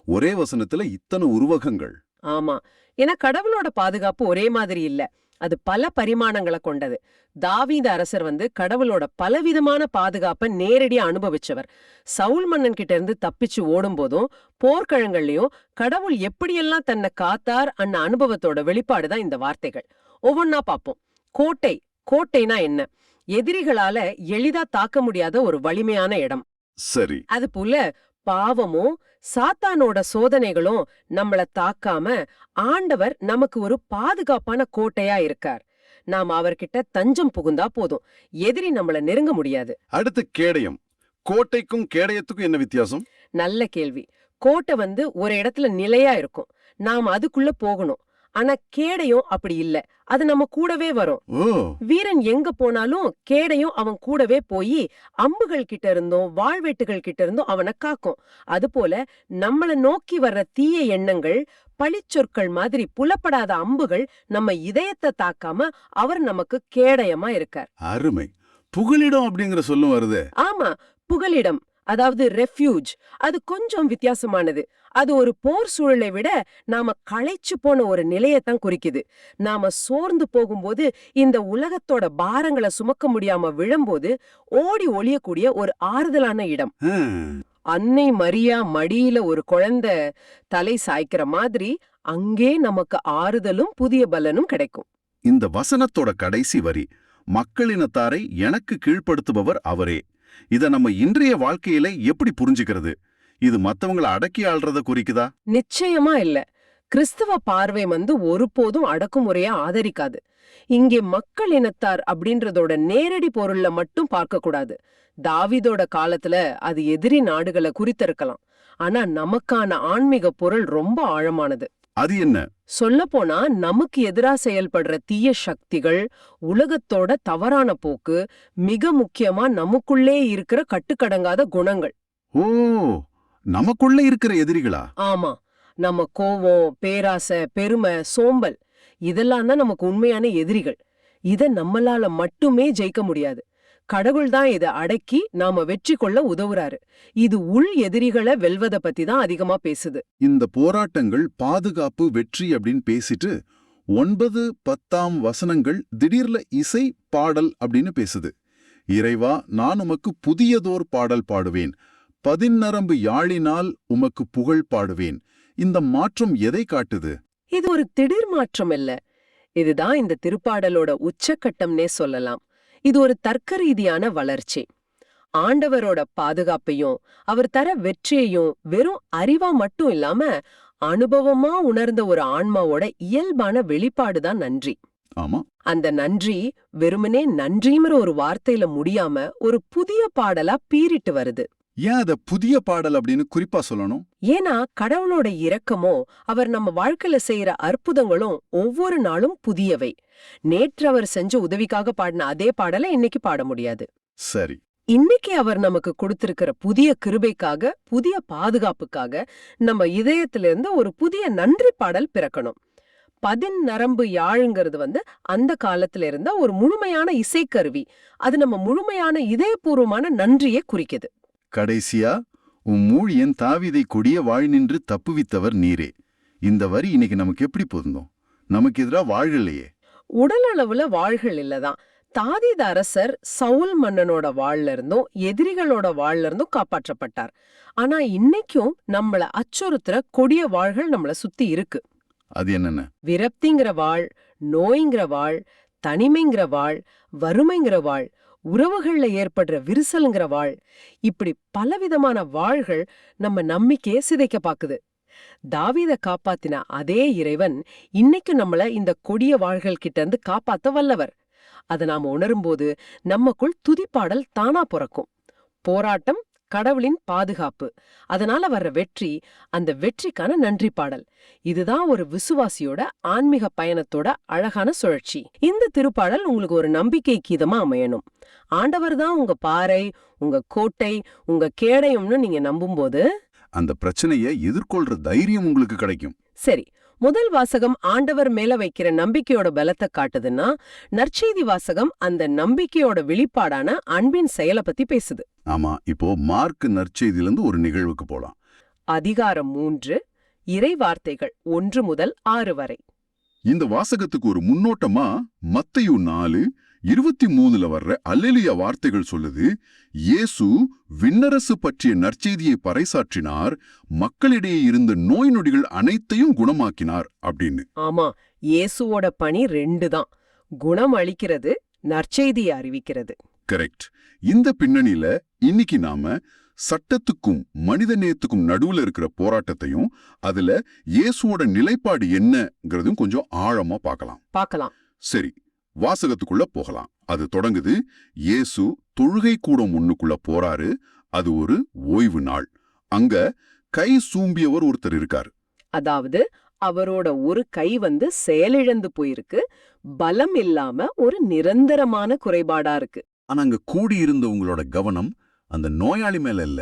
ஒரே வசனத்துல இத்தனை உருவகங்கள். ஆமா, ஏன்னா கடவுளோட பாதுகாப்பு ஒரே மாதிரி இல்ல. அது பல பரிமாணங்களை கொண்டது. தாவீது அரசர் கடவுளோட பலவிதமான பாதுகாப்பை நேரடியா அனுபவிச்சவர். சவுல் மன்னன் கிட்ட இருந்து தப்பிச்சு ஓடும் போதும் போர்க்களங்கள்லயும் கடவுள் எப்படியெல்லாம் தன்னை காத்தார் அன்ன அனுபவத்தோட வெளிப்பாடுதான் இந்த வார்த்தைகள். ஒவ்வொன்னா பாப்போம். கோட்டை, கோட்டைனா என்ன? எதிரிகளால எளிதா தாக்க முடியாத ஒரு வலிமையான இடம். சரி. அது போல பாவமும் சாத்தானோட சோதனைகளும் நம்மள தாக்காம ஆண்டவர் நமக்கு ஒரு பாதுகாப்பான கோட்டையா இருக்கார். நாம அவர்கிட்ட தஞ்சம் புகுந்தா போதும், எதிரி நம்மள நெருங்க முடியாது. அடுத்து கேடயம். கோட்டைக்கும் கேடயத்துக்கும் என்ன வித்தியாசம்? நல்ல கேள்வி. கோட்டை ஒரு இடத்துல நிலையா இருக்கும், நாம அதுக்குள்ள போகணும். ஆனா கேடயம் அப்படி இல்ல, அது நம்ம கூடவே வரும். ஓ, வீரன் எங்க போனாலும் கேடயம் அவன் கூடவே போய் அம்புகள் கிட்ட இருந்தும் வாழ்வெட்டுகள் கிட்ட இருந்தும் அவனை காக்கும். அதுபோல நம்மள நோக்கி வர்ற தீய எண்ணங்கள், பழிச்சொற்கள் மாதிரி புலப்படாத அம்புகள் நம்ம இதயத்தை தாக்காம அவர் நமக்கு கேடயமா இருக்கார். அருமை. புகலிடம் அப்படிங்கிற சொல்லும் வருது. ஆமா, புகலிடம், அதாவது ரெஃப்யூஜ், அது கொஞ்சம் வித்தியாசமானது. அது ஒரு போர் சூழலை விட நாம களைச்சு போன ஒரு நிலையத்தான் குறிக்குது. நாம சோர்ந்து போகும்போது, இந்த உலகத்தோட பாரங்களை சுமக்க முடியாம விழும்போது ஓடி ஒளியக்கூடிய ஒரு ஆறுதலான இடம். அன்னை மரியா மடியில ஒரு குழந்தை தலை சாய்க்கிற மாதிரி அங்கே நமக்கு ஆறுதலும் புதிய பலனும் கிடைக்கும். இந்த வசனத்தோட கடைசி வரி, மக்களினத்தாரை எனக்கு கீழ்ப்படுத்துபவர் அவரே. இத நம்ம இன்றைய வாழ்க்கையில எப்படி புரிஞ்சுக்கிறது? இது மத்தவங்களை அடக்கி ஆள்றத குறிக்குதா? நிச்சயமா இல்ல. கிறிஸ்தவ பார்வை ஒருபோதும் அடக்குமுறையா ஆதரிக்காது. இங்கே மக்கள் இனத்தார் அப்படின்றதோட நேரடி பொருள்ல மட்டும் பார்க்க கூடாது. தாவீதோட காலத்துல அது எதிரி நாடுகளை குறித்திருக்கலாம். ஆனா நமக்கான ஆன்மீக பொருள் ரொம்ப ஆழமானது. அது என்ன? சொல்லப்போனா நமக்கு எதிரா செயல்படுற தீய சக்திகள், உலகத்தோட தவறான போக்கு, மிக முக்கியமா நமக்குள்ளே இருக்கிற கட்டுக்கடங்காத குணங்கள். ஓ, நமக்குள்ள இருக்கிற எதிரிகளா? ஆமா, நம்ம கோவம், பேராசை, பெருமை, சோம்பல், இதெல்லாம் தான் நமக்கு உண்மையான எதிரிகள். இத நம்மளால மட்டுமே ஜெயிக்க முடியாது. கடவுள் தான் இதை அடக்கி நாம வெற்றி கொள்ள உதவுறாரு. இது உள் எதிரிகளை வெல்வத பத்தி தான் அதிகமா பேசுது. இந்த போராட்டங்கள் பாதுகாப்பு வெற்றி அப்படின்னு பேசிட்டு 9, 10 வசனங்கள் திடீர்ல இசை பாடல் அப்படின்னு பேசுது. இறைவா, நான் உமக்கு புதியதோர் பாடல் பாடுவேன், 10 யாழினால் உமக்கு புகழ் பாடுவேன். இந்த மாற்றம் எதை காட்டுது? இது ஒரு திடீர் மாற்றம் இல்ல. இதுதான் இந்த திருப்பாடலோட உச்சக்கட்டம்னே சொல்லலாம். இது ஒரு தர்க்க ரீதியான வளர்ச்சி. ஆண்டவரோட பாதுகாப்பையும் அவர் தர வெற்றியையும் வெறும் அறிவா மட்டும் இல்லாம அனுபவமா உணர்ந்த ஒரு ஆன்மாவோட இயல்பான வெளிப்பாடுதான் நன்றி. ஆமா, அந்த நன்றி வெறுமனே நன்றிங்கிற ஒரு வார்த்தையில முடியாம ஒரு புதிய பாடலா பீறிட்டு வருது. ஏன் அத புதிய பாடல் அப்படின்னு குறிப்பா சொல்லணும்? ஏன்னா கடவுளோட இரக்கமோ அவர் நம்ம வாழ்க்கையில செய்யற அற்புதங்களும் ஒவ்வொரு நாளும் புதியவை. நேற்று அவர் செஞ்ச உதவிக்காக பாடின அதே பாடலை இன்னைக்கு பாட முடியாது. சரி. இன்னைக்கு அவர் நமக்கு கொடுத்திருக்கிற புதிய கிருபைக்காக, புதிய பாதுகாப்புக்காக நம்ம இதயத்திலிருந்து ஒரு புதிய நன்றி பாடல் பிறக்கணும். 10 யாழுங்கிறது அந்த காலத்துல இருந்த ஒரு முழுமையான இசைக்கருவி. அது நம்ம முழுமையான இதயபூர்வமான நன்றியை குறிக்குது. கடைசியா உம் ஊழியன் தாவீதை கொடிய வாழ் நின்று தப்புவித்தவர் நீரே. இந்த வரி இன்னைக்கு நமக்கு எப்படி பொருந்தும்? நமக்கு எதிரா வாழ்களையே. உடல் அளவுல வாள்கள் இல்லதான். தாவீது அரசர் சவுல் மன்னனோட வாள்ல இருந்தும் எதிரிகளோட வாள்ல இருந்தும் காப்பாற்றப்பட்டார். ஆனா இன்னைக்கும் நம்மள அச்சுறுத்துற கொடிய வாள்கள் நம்மள சுத்தி இருக்கு. அது என்னென்ன? விரப்திங்கிற வாள், நோய்ங்கிற வாள், தனிமைங்கிற வாள், வறுமைங்கிற வாள், உறவுகள்ல ஏற்படுற விரிசல்ங்கிற வாள், இப்படி பலவிதமான வாள்கள் நம்ம நம்பிக்கையை சிதைக்க பாக்குது. தாவீத காப்பாத்தின அதே இறைவன் இன்னைக்கு நம்மள இந்த கொடிய வாள்கள் கிட்ட இருந்து காப்பாத்த வல்லவர். அத நாம உணரும்போது நமக்குள் துதிப்பாடல் தானா பிறக்கும். போராட்டம் கடவுளின் பாதுகாப்பு, அதனால வர்ற வெற்றி, அந்த வெற்றிக்கான நன்றி பாடல். இதுதான் ஒரு விசுவாசியோட ஆன்மீக பயணத்தோட அழகான சுழற்சி. இந்த திருப்பாடல் உங்களுக்கு ஒரு நம்பிக்கை கீதமா அமையணும். ஆண்டவர் தான் உங்க பாறை, உங்க கோட்டை, உங்க கேடயம்னு நீங்க நம்பும்போது அந்த பிரச்சனையை எதிர்கொள்ற தைரியம் உங்களுக்கு கிடைக்கும். சரி, முதல் வாசகம் ஆண்டவர் மேல வைக்கிற நம்பிக்கையோட பலத்தை காட்டுதுன்னா, நற்செய்தி வாசகம் அந்த நம்பிக்கையோட வெளிப்பாடான அன்பின் செயலை பத்தி பேசுது. ஆமா, இப்போ மார்க் நற்செய்தியிலிருந்து ஒரு நிகழ்வுக்கு போலாம். அதிகாரம் 3, இறை வார்த்தைகள் 1 முதல் 6 வரை. இந்த வாசகத்துக்கு ஒரு முன்னோட்டமா மத்தேயு 4:23 வர்ற அல்லேலூயா வார்த்தைகள் சொல்லுது. இயேசு விண்ணரசு பற்றிய நற்செய்தியை பறைசாற்றினார், மக்களிடையே இருந்த நோய் நொடிகள் அனைத்தையும் குணமாக்கினார் அப்படின்னு. ஆமா, இயேசுவோட பணி 2 தான்: குணம் அளிக்கிறது, நற்செய்தியை அறிவிக்கிறது. கரெக்ட். இந்த பின்னணியில இன்னைக்கு நாம சட்டத்துக்கும் மனிதநேயத்துக்கும் நடுவுல இருக்கிற போராட்டத்தையும் அதுல இயேசுவோட நிலைப்பாடு என்னங்கிறதும் கொஞ்சம் ஆழமா பார்க்கலாம். சரி, வாசகத்துக்குள்ள போகலாம். அது தொடங்குது. இயேசு தொழுகை கூடம் ஒண்ணுக்குள்ள போறாரு. அது ஒரு ஓய்வு நாள். அங்க கை சூம்பியவர் ஒருத்தர் இருக்காரு. அதாவது அவரோட ஒரு கை செயலிழந்து போயிருக்கு, பலம் இல்லாம ஒரு நிரந்தரமான குறைபாடா இருக்கு. ஆனா அங்க கூடியிருந்தவங்களோட கவனம் அந்த நோயாளி மேல இல்ல,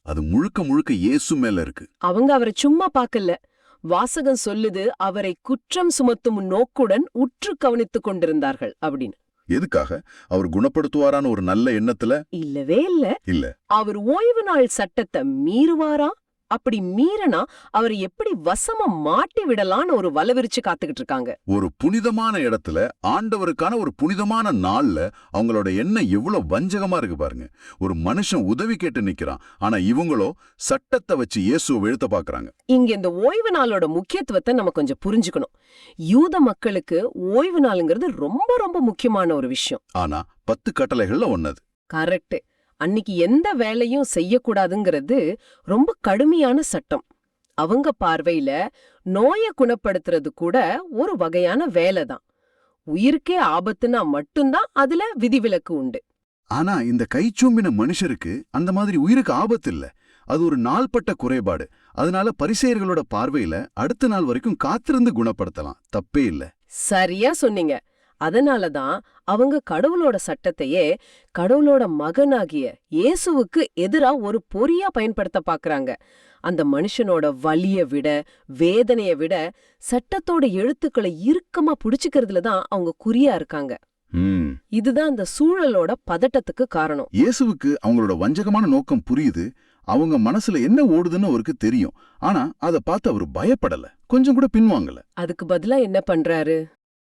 அது முழுக்க முழுக்க இயேசு மேல இருக்கு. அவங்க அவரை சும்மா பார்க்கல. வாசகம் சொல்லுது, அவரை குற்றம் சுமத்தும் நோக்குடன் உற்று கவனித்துக் கொண்டிருந்தார்கள் அப்படின்னு. எதுக்காக? அவர் குணப்படுத்துவாரான ஒரு நல்ல எண்ணத்துல? இல்லவே இல்ல. அவர் ஓய்வு நாள் சட்டத்தை மீறுவாரா? அப்படி மீறனா அவர் எப்படி வசமா மாட்டி விடலான்னு ஒரு வலவிரிச்சு காத்துக்கிட்டு இருக்காங்க. ஒரு புனிதமான இடத்துல, ஆண்டவருக்கான ஒரு புனிதமான நாள்ல அவங்களோட எண்ணம் எவ்வளவு வஞ்சகமா இருக்கு பாருங்க. ஒரு மனுஷன் உதவி கேட்டு நிக்கிறான், ஆனா இவங்களோ சட்டத்தை வச்சு இயேசுவை வீழ்த்த பாக்குறாங்க. இங்க இந்த ஓய்வு நாளோட முக்கியத்துவத்தை நம்ம கொஞ்சம் புரிஞ்சுக்கணும். யூத மக்களுக்கு ஓய்வு நாளுங்கிறது ரொம்ப ரொம்ப முக்கியமான ஒரு விஷயம். ஆனா 10 கட்டளைகள்ல ஒன்னது. கரெக்ட். அன்னிக்கு எந்த வேலையும் செய்யக்கூடாதுங்கிறது ரொம்ப கடுமையான சட்டம். அவங்க பார்வையில நோயை குணப்படுத்துறது கூட ஒரு வகையான வேலை தான். உயிருக்கே ஆபத்துனா மட்டும்தான் அதுல விதிவிலக்கு உண்டு. ஆனா இந்த கைச்சூம்பின மனுஷருக்கு அந்த மாதிரி உயிருக்கு ஆபத்து இல்ல. அது ஒரு நாள்பட்ட குறைபாடு. அதனால பரிசேயர்களோட பார்வையில அடுத்த நாள் வரைக்கும் காத்திருந்து குணப்படுத்தலாம், தப்பே இல்ல. சரியா சொன்னீங்க. அதனாலதான் அவங்க கடவுளோட சட்டத்தையே கடவுளோட மகனாகிய இயேசுவுக்கு எதிரா ஒரு பொறியா பயன்படுத்த பாக்குறாங்க. அந்த மனுஷனோட வலிய விட, வேதனைய விட சட்டத்தோட எழுத்துக்களை இறுக்கமா புடிச்சுக்கிறதுல தான் அவங்க குறியா இருக்காங்க. இதுதான் அந்த சூழலோட பதட்டத்துக்கு காரணம். இயேசுவுக்கு அவங்களோட வஞ்சகமான நோக்கம் புரியுது. அவங்க மனசுல என்ன ஓடுதுன்னு அவருக்கு தெரியும். ஆனா அதை பார்த்து அவர் பயப்படல, கொஞ்சம் கூட பின்வாங்கல. அதுக்கு பதிலா என்ன பண்றாரு?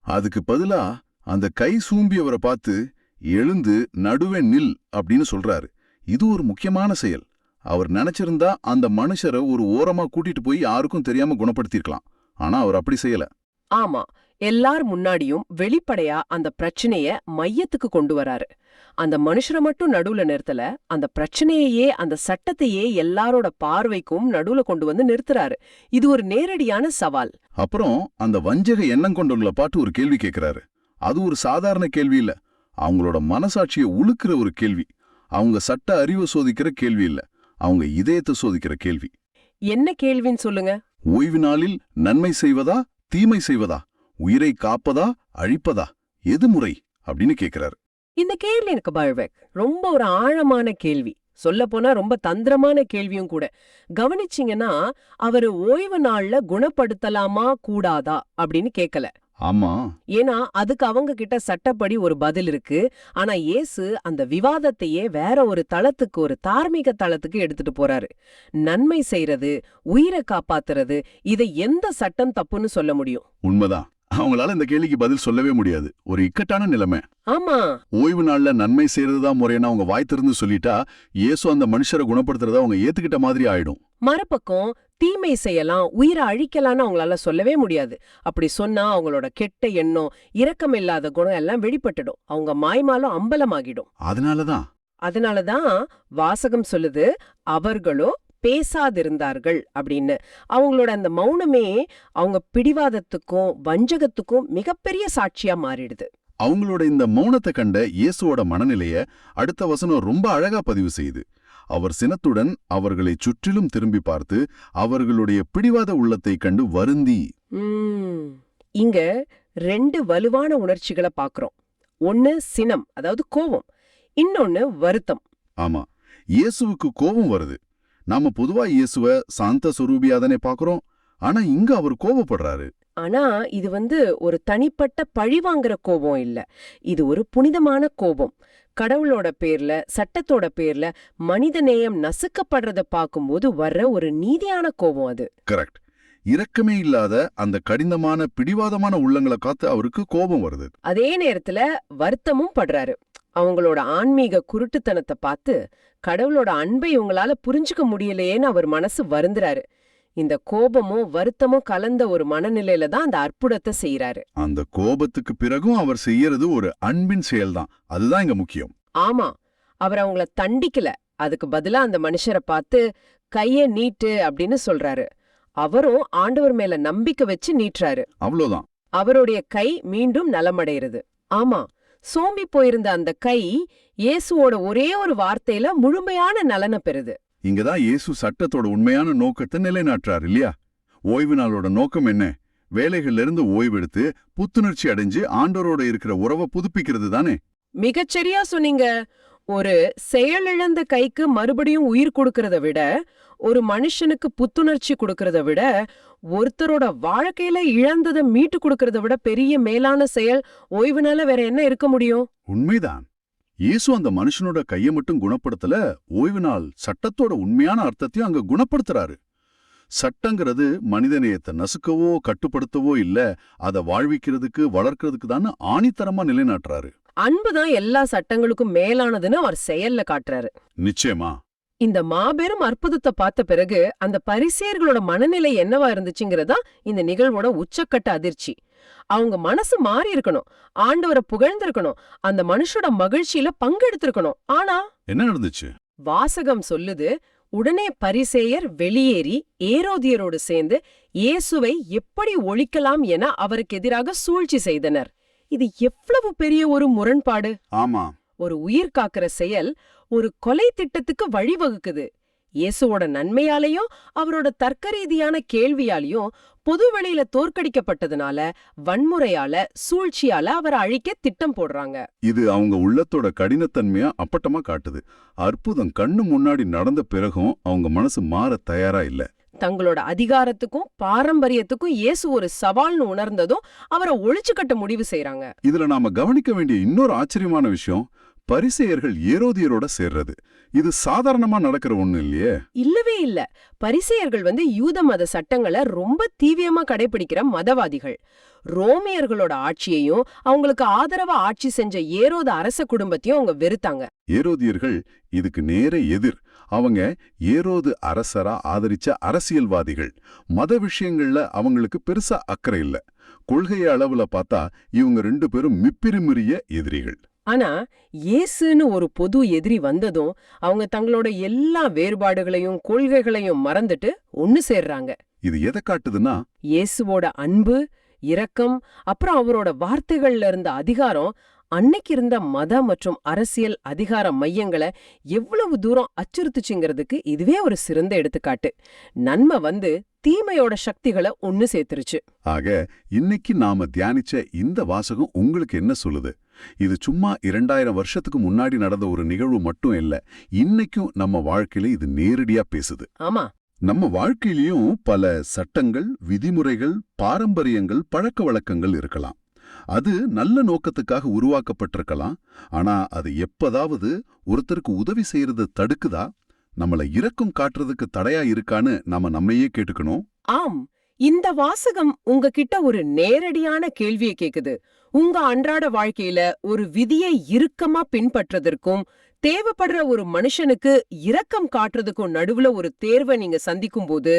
அதுக்கு பதிலா அந்த கை சூம்பியவரை பார்த்து எழுந்து நடுவே நில் அப்படின்னு சொல்றாரு. இது ஒரு முக்கியமான செயல். அவர் நினைச்சிருந்தா அந்த மனுஷரை ஒரு ஓரமா கூட்டிட்டு போய் யாருக்கும் தெரியாம குணப்படுத்திருக்கலாம். ஆனா அவர் அப்படி செய்யல. ஆமா, எல்லார் முன்னாடியும் வெளிப்படையா அந்த பிரச்சனைய மையத்துக்கு கொண்டு வராரு. அந்த மனுஷரை மட்டும் நடுவுல நிறுத்தல, அந்த பிரச்சனையே, அந்த சட்டத்தையே எல்லாரோட பார்வைக்கும் நடுவுல கொண்டு வந்து நிறுத்துறாரு. இது ஒரு நேரடியான சவால். அப்புறம் அந்த வஞ்சக எண்ணம் கொண்டவங்கள பார்த்து ஒரு கேள்வி கேட்கிறாரு. அது ஒரு சாதாரண கேள்வி இல்ல, அவங்களோட மனசாட்சியை உழுக்கிற ஒரு கேள்வி. அவங்க சட்ட அறிவை சோதிக்கிற கேள்வி இல்ல, அவங்க இதயத்தை சோதிக்கிற கேள்வி. என்ன கேள்வின்னு சொல்லுங்க. ஓய்வு நாளில் நன்மை செய்வதா தீமை செய்வதா, உயிரை காப்பதா அழிப்பதா, எது முறை அப்படின்னு கேட்கிறாரு. இந்த கேள்வி எனக்கு பல்வேக் ரொம்ப ஒரு ஆழமான கேள்வி. சொல்ல போனா ரொம்ப தந்திரமான கேள்வியும் கூட. கவனிச்சிங்கன்னா அவரு ஓய்வு நாள்ல குணப்படுத்தலாமா கூடாதா அப்படின்னு கேட்கல. ஆமா. ஏன்னா அதுக்கு அவங்க கிட்ட சட்டப்படி ஒரு பதில் இருக்கு. ஆனா இயேசு அந்த விவாதத்தையே வேற ஒரு தளத்துக்கு, ஒரு தார்மீக தளத்துக்கு எடுத்துட்டு போறாரு. நன்மை செய்யறது, உயிரை காப்பாத்துறது, இதை எந்த சட்டம் தப்புன்னு சொல்ல முடியும்? உண்மைதான். அவங்களால இந்த கேள்விக்கு பதில் சொல்லவே முடியாது. ஒரு இக்கட்டான நிலைமை. ஆமா. ஓய்வு நாள்ல நன்மை செய்யறதுதான் முறைன்னு அவங்க வாய் திறந்து சொல்லிட்டா, இயேசு அந்த மனுஷரை குணப்படுத்துறத அவங்க ஏத்துக்கிட்ட மாதிரி ஆயிடும். மறுபக்கம் தீமை செய்யலாம், உயிரை அழிக்கலாம்னு அவங்களால சொல்லவே முடியாது. அப்படி சொன்னா அவங்களோட கெட்ட எண்ணம், இரக்கமில்லாத குணம் எல்லாம் வெளிப்பட்டுடும். அவங்க மாய்மாலம் அம்பலமாகிடும். அதனாலதான் வாசகம் சொல்லுது, அவர்களோ பேசாதிருந்தார்கள் அப்படின்னு. அவங்களோட அந்த மௌனமே அவங்க பிடிவாதத்துக்கும் வஞ்சகத்துக்கும் மிகப்பெரிய சாட்சியா மாறிடுது. அவங்களோட இந்த மௌனத்தை கண்ட இயேசுவோட மனநிலைய அடுத்த வசனம் ரொம்ப அழகா பதிவு செய்யுது. அவர் சினத்துடன் அவர்களை சுற்றிலும் திரும்பி பார்த்து அவர்களுடைய பிடிவாத உள்ளத்தை கண்டு வருந்தி. இங்க 2 வலுவான உணர்ச்சிகளை பாக்குறோம். ஒன்னு சினம், அதாவது கோபம். இன்னொன்னு வருத்தம். ஆமா, இயேசுவுக்கு கோபம் வருது. நாம பொதுவா இயேசுவ சாந்த சுரூபியாதானே பாக்குறோம். ஆனா இங்க அவர் கோபப்படுறாரு. ஆனா இது ஒரு தனிப்பட்ட பழிவாங்கிற கோபம் இல்ல. இது ஒரு புனிதமான கோபம். கடவுளோட பேர்ல, சட்டத்தோட பேர்ல மனிதநேயம் நசுக்கப்படுறத பார்க்கும்போது வர்ற ஒரு நீதியான கோபம் அது. கரெக்ட். இரக்கமே இல்லாத அந்த கடினமான பிடிவாதமான உள்ளங்களை காத்து அவருக்கு கோபம் வருது. அதே நேரத்துல வருத்தமும் படுறாரு. அவங்களோட ஆன்மீக குருட்டுத்தனத்தை பார்த்து கடவுளோட அன்பை இவங்களால புரிஞ்சுக்க முடியலையேன்னு அவர் மனசு வருந்துறாரு. இந்த கோபமும் வருத்தமும் கலந்த ஒரு மனநிலையில தான் அந்த அற்புதத்தை செய்யறாரு. அந்த கோபத்துக்கு பிறகும் அவர் செய்யறது ஒரு அன்பின் செயல்தான். அதுதான் இங்க முக்கியம். ஆமா, அவர் அவங்கள தண்டிக்கல. அதுக்கு பதிலா அந்த மனுஷரை பார்த்து கைய நீட்டு அப்படின்னு சொல்றாரு. அவரும் ஆண்டவர் மேல நம்பிக்கை வச்சு நீட்டுறாரு. அவ்வளவுதான். அவருடைய கை மீண்டும் நலமடைகிறது. ஆமா, சோம்பி போயிருந்த அந்த கை இயேசுவோட ஒரே ஒரு வார்த்தையில முழுமையான நலனை பெறுது. இங்கதான் இயேசு சட்டத்தோட உண்மையான நோக்கத்தை நிலைநாட்டுறாரு இல்லையா? ஓய்வு நாளோட நோக்கம் என்ன? வேலைகள்ல இருந்து ஓய்வெடுத்து புத்துணர்ச்சி அடைஞ்சு ஆண்டவரோட இருக்கிற உறவை புதுப்பிக்கிறது தானே? மிகச்சரியா சொன்னீங்க. ஒரு செயலிழந்த கைக்கு மறுபடியும் உயிர் கொடுக்கறத விட, ஒரு மனுஷனுக்கு புத்துணர்ச்சி கொடுக்கறத விட, ஒருத்தரோட வாழ்க்கையில இழந்ததை மீட்டு கொடுக்கறத விட பெரிய மேலான செயல் ஓய்வுனால வேற என்ன இருக்க முடியும்? உண்மைதான். இயேசு அந்த மனுஷனோட கையை மட்டும் குணப்படுத்தல, ஓய்வு நாள் சட்டத்தோட உண்மையான அர்த்தத்தையும் அங்க குணப்படுத்துறாரு. சட்டங்கிறது மனிதநேயத்தை நசுக்கவோ கட்டுப்படுத்தவோ இல்ல, அதை வாழ்விக்கிறதுக்கு வளர்க்கறதுக்கு தான் ஆணித்தரமா நிலைநாட்டுறாரு. அன்புதான் எல்லா சட்டங்களுக்கும் மேலானதுன்னு அவர் செயல்ல காட்டுறாரு. நிச்சயமா. இந்த மாபெரும் அற்புதத்தை பார்த்த பிறகு அந்த பரிசேயர்களோட மனநிலை என்னவா இருந்துச்சுங்கிறதா இந்த நிகழ்வோட உச்சக்கட்ட அதிர்ச்சி. அவங்க மனசு மாறி இருக்கணும், ஆண்டவரை புகழ்ந்திருக்கணும், அந்த மனுஷோட மகிழ்ச்சியில பங்கெடுத்திருக்கணும். ஆனா என்ன நடந்துச்சு? வாசகம் சொல்லுது, உடனே பரிசேயர் வெளியேறி ஏரோதியரோடு சேர்ந்து இயேசுவை எப்படி ஒழிக்கலாம் என அவருக்கு எதிராக சூழ்ச்சி செய்தனர். இது எவ்வளவு பெரிய ஒரு முரண்பாடு! ஆமா, ஒரு உயிர் காக்கிற செயல் ஒரு கொலை திட்டத்துக்கு வழிவகுக்குது. இயேசுவோட நன்மையாலையும் அவரோட தர்க்கரீதியான கேள்வியாலையும் பொது வெளியில தோற்கடிக்கப்பட்டதுனால வன்முறையால சூழ்ச்சியால அவரை அழிக்க திட்டம் போடுறாங்க. இது அவங்க உள்ளத்தோட கடினத்தன்மையா அப்பட்டமா காட்டுது. அற்புதம் கண்ணு முன்னாடி நடந்த பிறகும் அவங்க மனசு மாற தயாரா இல்ல. தங்களோட அதிகாரத்துக்கும் பாரம்பரியத்துக்கும் இயேசு ஒரு சவால்னு உணர்ந்ததும் அவரை ஒழிச்சு கட்ட முடிவு செய்யறாங்க. இதுல நாம கவனிக்க வேண்டிய இன்னொரு ஆச்சரியமான விஷயம், பரிசேயர்கள் ஏரோதியரோட சேர்றது. இது சாதாரணமா நடக்கிற ஒண்ணு இல்லையே. இல்லவே இல்ல. பரிசேயர்கள் யூத மத சட்டங்களை ரொம்ப தீவிரமா கடைபிடிக்கிற மதவாதிகள். ரோமியர்களோட ஆட்சியையும் அவங்களுக்கு ஆதரவா ஆட்சி செஞ்ச ஏரோது அரச குடும்பத்தையும் அவங்க வெறுத்தாங்க. ஏரோதியர்கள் இதுக்கு நேர எதிர். அவங்க ஏரோது அரசரா ஆதரிச்ச அரசியல்வாதிகள். மத விஷயங்கள்ல அவங்களுக்கு பெருசா அக்கறை இல்ல. கொள்கை அளவுல பார்த்தா இவங்க 2 பேரும் மிப்பிரிமிரிய எதிரிகள். ஆனா இயேசுன்னு ஒரு பொது எதிரி வந்ததும் அவங்க தங்களோட எல்லா வேறுபாடுகளையும் கொள்கைகளையும் மறந்துட்டு ஒன்னு சேர்றாங்க. இது எதை காட்டுதுன்னா, இயேசுவோட அன்பு, இரக்கம், அப்புறம் அவரோட வார்த்தைகள்ல இருந்த அதிகாரம் அன்னைக்கு இருந்த மத மற்றும் அரசியல் அதிகார மையங்களை எவ்வளவு தூரம் அச்சுறுத்துச்சுங்கிறதுக்கு இதுவே ஒரு சிறந்த எடுத்துக்காட்டு. நன்மை தீமையோட சக்திகளை ஒன்னு சேர்த்துருச்சு. ஆக இன்னைக்கு நாம தியானிச்ச இந்த வாசகம் உங்களுக்கு என்ன சொல்லுது? இது சும்மா 2000 வருஷத்துக்கு முன்னாடி நடந்த ஒரு நிகழ்வு மட்டும் இல்ல, இன்னைக்கும் நம்ம வாழ்க்கையில இது நேரடியா பேசுது. ஆமா, நம்ம வாழ்க்கையிலயும் பல சட்டங்கள், விதிமுறைகள், பாரம்பரியங்கள், பழக்க வழக்கங்கள் இருக்கலாம். அது நல்ல நோக்கத்துக்காக உருவாக்கப்பட்டிருக்கலாம். ஆனா அது எப்பதாவது ஒருத்தருக்கு உதவி செய்யறது தடுக்குதா, நம்மள இரக்கம் காட்டுறதுக்கு தடையா இருக்கான்னு நாம நம்மையே கேட்டுக்கணும். ஆம், இந்த வாசகம் உங்ககிட்ட ஒரு நேரடியான கேள்வியை கேக்குது. உங்க அன்றாட வாழ்க்கையில ஒரு விதியை இறுக்கமா பின்பற்றதற்கும் தேவைப்படுற ஒரு மனுஷனுக்கு இரக்கம் காட்டுறதுக்கும் நடுவுல ஒரு தேர்வை நீங்க சந்திக்கும் போது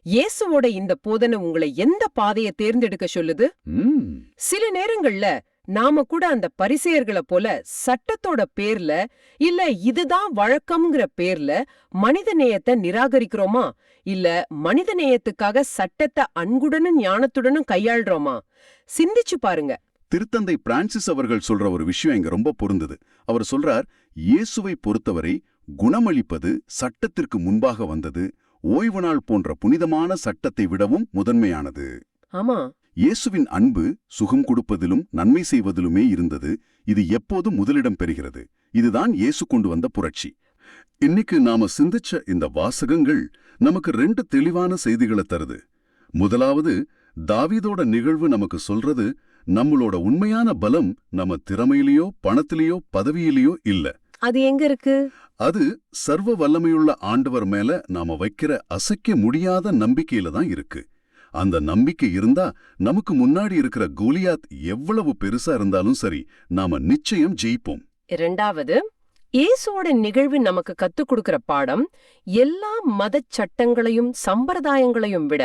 இயேசுவோட இந்த போதனை உங்களை எந்த பாதையை தேர்ந்தெடுக்க சொல்லுது? சில நேரங்கள்ல நாம கூட அந்த பரிசேயர்களை போல சட்டத்தோட பேர்ல, இல்ல இதுதான் வழக்கம்ங்கிற பேர்ல மனித நேயத்தை நிராகரிக்கிறோமா, இல்ல மனித நேயத்துக்காக சட்டத்தை அன்புடனும் ஞானத்துடனும் கையாள்றோமா? சிந்திச்சு பாருங்க. திருத்தந்தை பிரான்சிஸ் அவர்கள் சொல்ற ஒரு விஷயம் இங்க ரொம்ப பொருந்தது. அவர் சொல்றார், இயேசுவை பொறுத்தவரை குணமளிப்பது சட்டத்திற்கு முன்பாக வந்தது, ஓய்வு நாள் போன்ற புனிதமான சட்டத்தை விடவும் முதன்மையானது. ஆமா, இயேசுவின் அன்பு சுகம் கொடுப்பதிலும் நன்மை செய்வதிலுமே இருந்தது. இது எப்போதும் முதலிடம் பெறுகிறது. இதுதான் இயேசு கொண்டு வந்த புரட்சி. இன்னைக்கு நாம சிந்திச்ச இந்த வாசகங்கள் நமக்கு 2 தெளிவான செய்திகளை தருது. முதலாவது, தாவீதோட நிகழ்வு நமக்கு சொல்றது, நம்மளோட உண்மையான பலம் நம்ம திறமையிலயோ பணத்திலேயோ பதவியிலேயோ இல்ல. அது எங்க இருக்கு? அது சர்வ வல்லமையுள்ள ஆண்டவர் மேல நாம வைக்கிற அசைக்க முடியாத நம்பிக்கையில தான் இருக்கு. அந்த நம்பிக்கை இருந்தா நமக்கு முன்னாடி இருக்கிற கோலியாத் எவ்வளவு பெருசா இருந்தாலும் சரி, நாம நிச்சயம் ஜெயிப்போம். இரண்டாவது, இயேசுவோட நிகழ்வு நமக்கு கத்துக் கொடுக்கிற பாடம், எல்லா மதச் சட்டங்களையும் சம்பிரதாயங்களையும் விட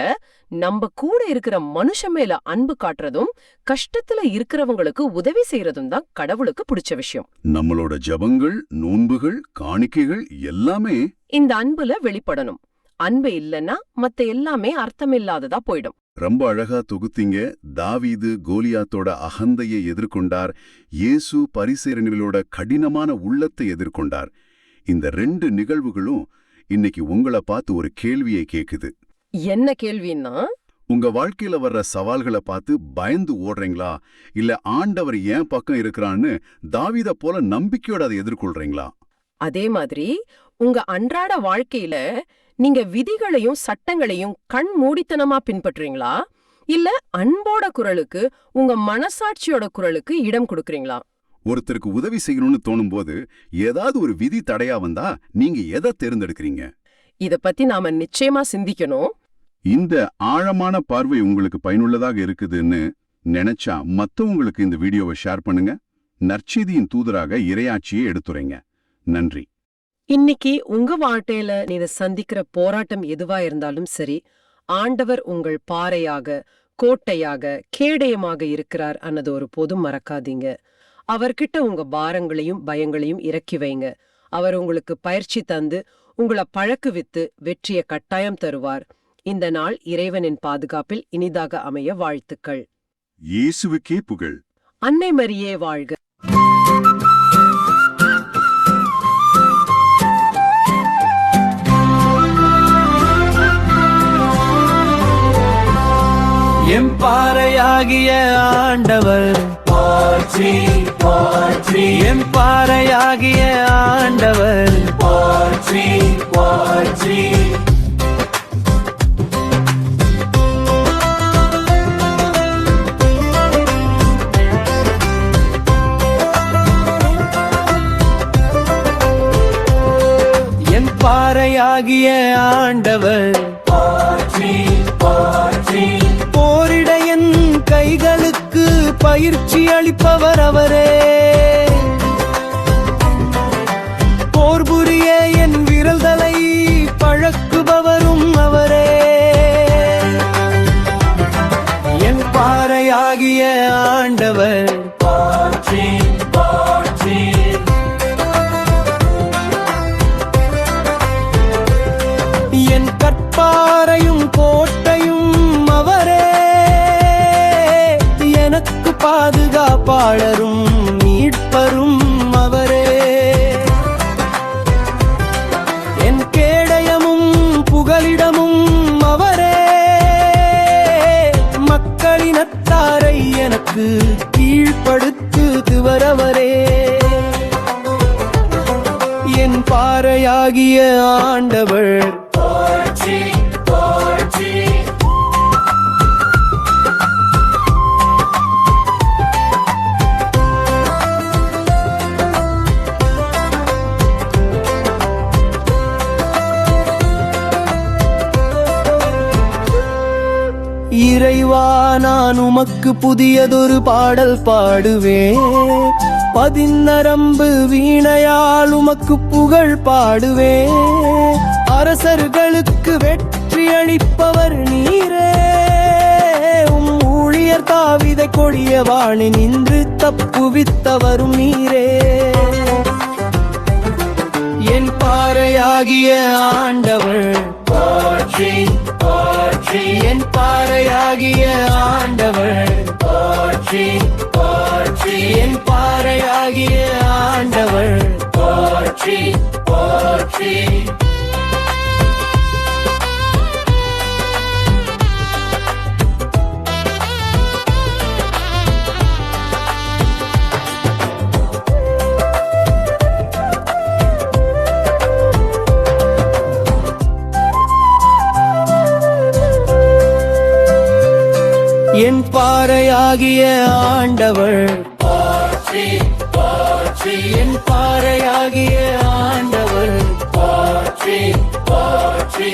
நம்ம கூட இருக்கிற மனுஷன் மேல அன்பு காட்டுறதும் கஷ்டத்துல இருக்கிறவங்களுக்கு உதவி செய்யறதும் தான் கடவுளுக்கு பிடிச்ச விஷயம். நம்மளோட ஜபங்கள், நோன்புகள், காணிக்கைகள் எல்லாமே இந்த அன்புல வெளிப்படணும். அன்பு இல்லைன்னா மத்த எல்லாமே அர்த்தமில்லாததா போயிடும். ரொம்ப அழகா தொகுத்தீங்க. தாவீது கோலியாத்தோட அகந்தையை எதிர்கொண்டார், இயேசு பரிசேயர்களோட கடினமான உள்ளத்தை எதிர்கொண்டார். இந்த 2 நிகழ்வுகளும் இன்னைக்கு உங்களை பார்த்து ஒரு கேள்வியை கேக்குது. என்ன கேள்வின்னா, உங்க வாழ்க்கையில வர்ற சவால்களை பார்த்து பயந்து ஓடுறீங்களா, இல்ல ஆண்டவர் ஏன் பக்கம் இருக்கிறான்னு தாவீத போல நம்பிக்கையோட அதை எதிர்கொள்றீங்களா? அதே மாதிரி உங்க அன்றாட வாழ்க்கையில நீங்க விதிகளையும் சட்டங்களையும் கண் மூடித்தனமா பின்பற்றுறீங்களா, இல்ல அன்போட குரலுக்கு, உங்க மனசாட்சியோட குரலுக்கு இடம் கொடுக்கறீங்களா? ஒருத்தருக்கு உதவி செய்யணும்னு தோணும் போது ஏதாவது ஒரு விதி தடையா வந்தா நீங்க எதை தேர்ந்தெடுக்கிறீங்க? இத பத்தி நாம நிச்சயமா சிந்திக்கணும். இந்த ஆழமான பார்வை உங்களுக்கு பயனுள்ளதாக இருக்குதுன்னு நினைச்சா மத்தவங்களுக்கு இந்த வீடியோவை ஷேர் பண்ணுங்க. நற்செய்தியின் தூதராக இறையாட்சியை எடுத்துரைங்க. நன்றி. இன்னைக்கு உங்க வாழ்க்கையில நீங்க சந்திக்கிற போராட்டம் எதுவா இருந்தாலும் சரி, ஆண்டவர் உங்கள் பாறையாக, கோட்டையாக, கேடயமாக இருக்கிறார் அன்னது ஒரு போதும் மறக்காதீங்க. அவர்கிட்ட உங்க பாரங்களையும் பயங்களையும் இறக்கி வைங்க. அவர் உங்களுக்கு பயிற்சி தந்து உங்களை பழக்குவித்து வெற்றியை கட்டாயம் தருவார். இந்த நாள் இறைவனின் பாதுகாப்பில் இனிதாக அமைய வாழ்த்துக்கள். இயேசுவுக்கே புகழ். அன்னை மரியே வாழ்க. எம்பாறையாகிய ஆண்டவர் போற்றி போற்றி, எம்பாறையாகிய ஆண்டவர் போற்றி போற்றி. எம்பாறையாகிய ஆண்டவர் போற்றி போற்றி. போரிடையன் கைகளுக்கு பயிற்சி அளிப்பவர் அவரே, போர் புரிய என் விரல்களை பழக்குபவரும் அவரே. என் பாறையாகிய ஆண்டவர் போற்றி போற்றி. என் கற்பாரையும் கோட்டையும் அவரே, எனக்கு பாதுகாப்பாளரும் மீட்பரும் அவரே. என் கேடயமும் புகலிடமும் அவரே, மக்களினத்தாரை எனக்கு கீழ்ப்படுத்துவர் அவரே. என் பாறையாகிய ஆண்டவர் போற்றி இறைவா நான் உமக்கு புதியதொரு பாடல் பாடுவேன். பதிநரம்பு வீணையால் உமக்கு புகழ் பாடுவேன். அரசர்களுக்கு வெற்றி அளிப்பவர் நீரே, உம் ஊழியர் தாவீதை கொடிய வாணி நின்று தப்புவித்தவரும் நீரே. என் பாறையாகிய ஆண்டவர் போற்றி போற்றி, என் பாறையாகிய ஆண்டவர் போற்றி போற்றி, என் பாறையாகிய ஆண்டவர் போற்றி போற்றி. என் பாறையாகிய ஆண்டவர் போற்றி போற்றி, என் பாறையாகிய ஆண்டவர் போற்றி போற்றி.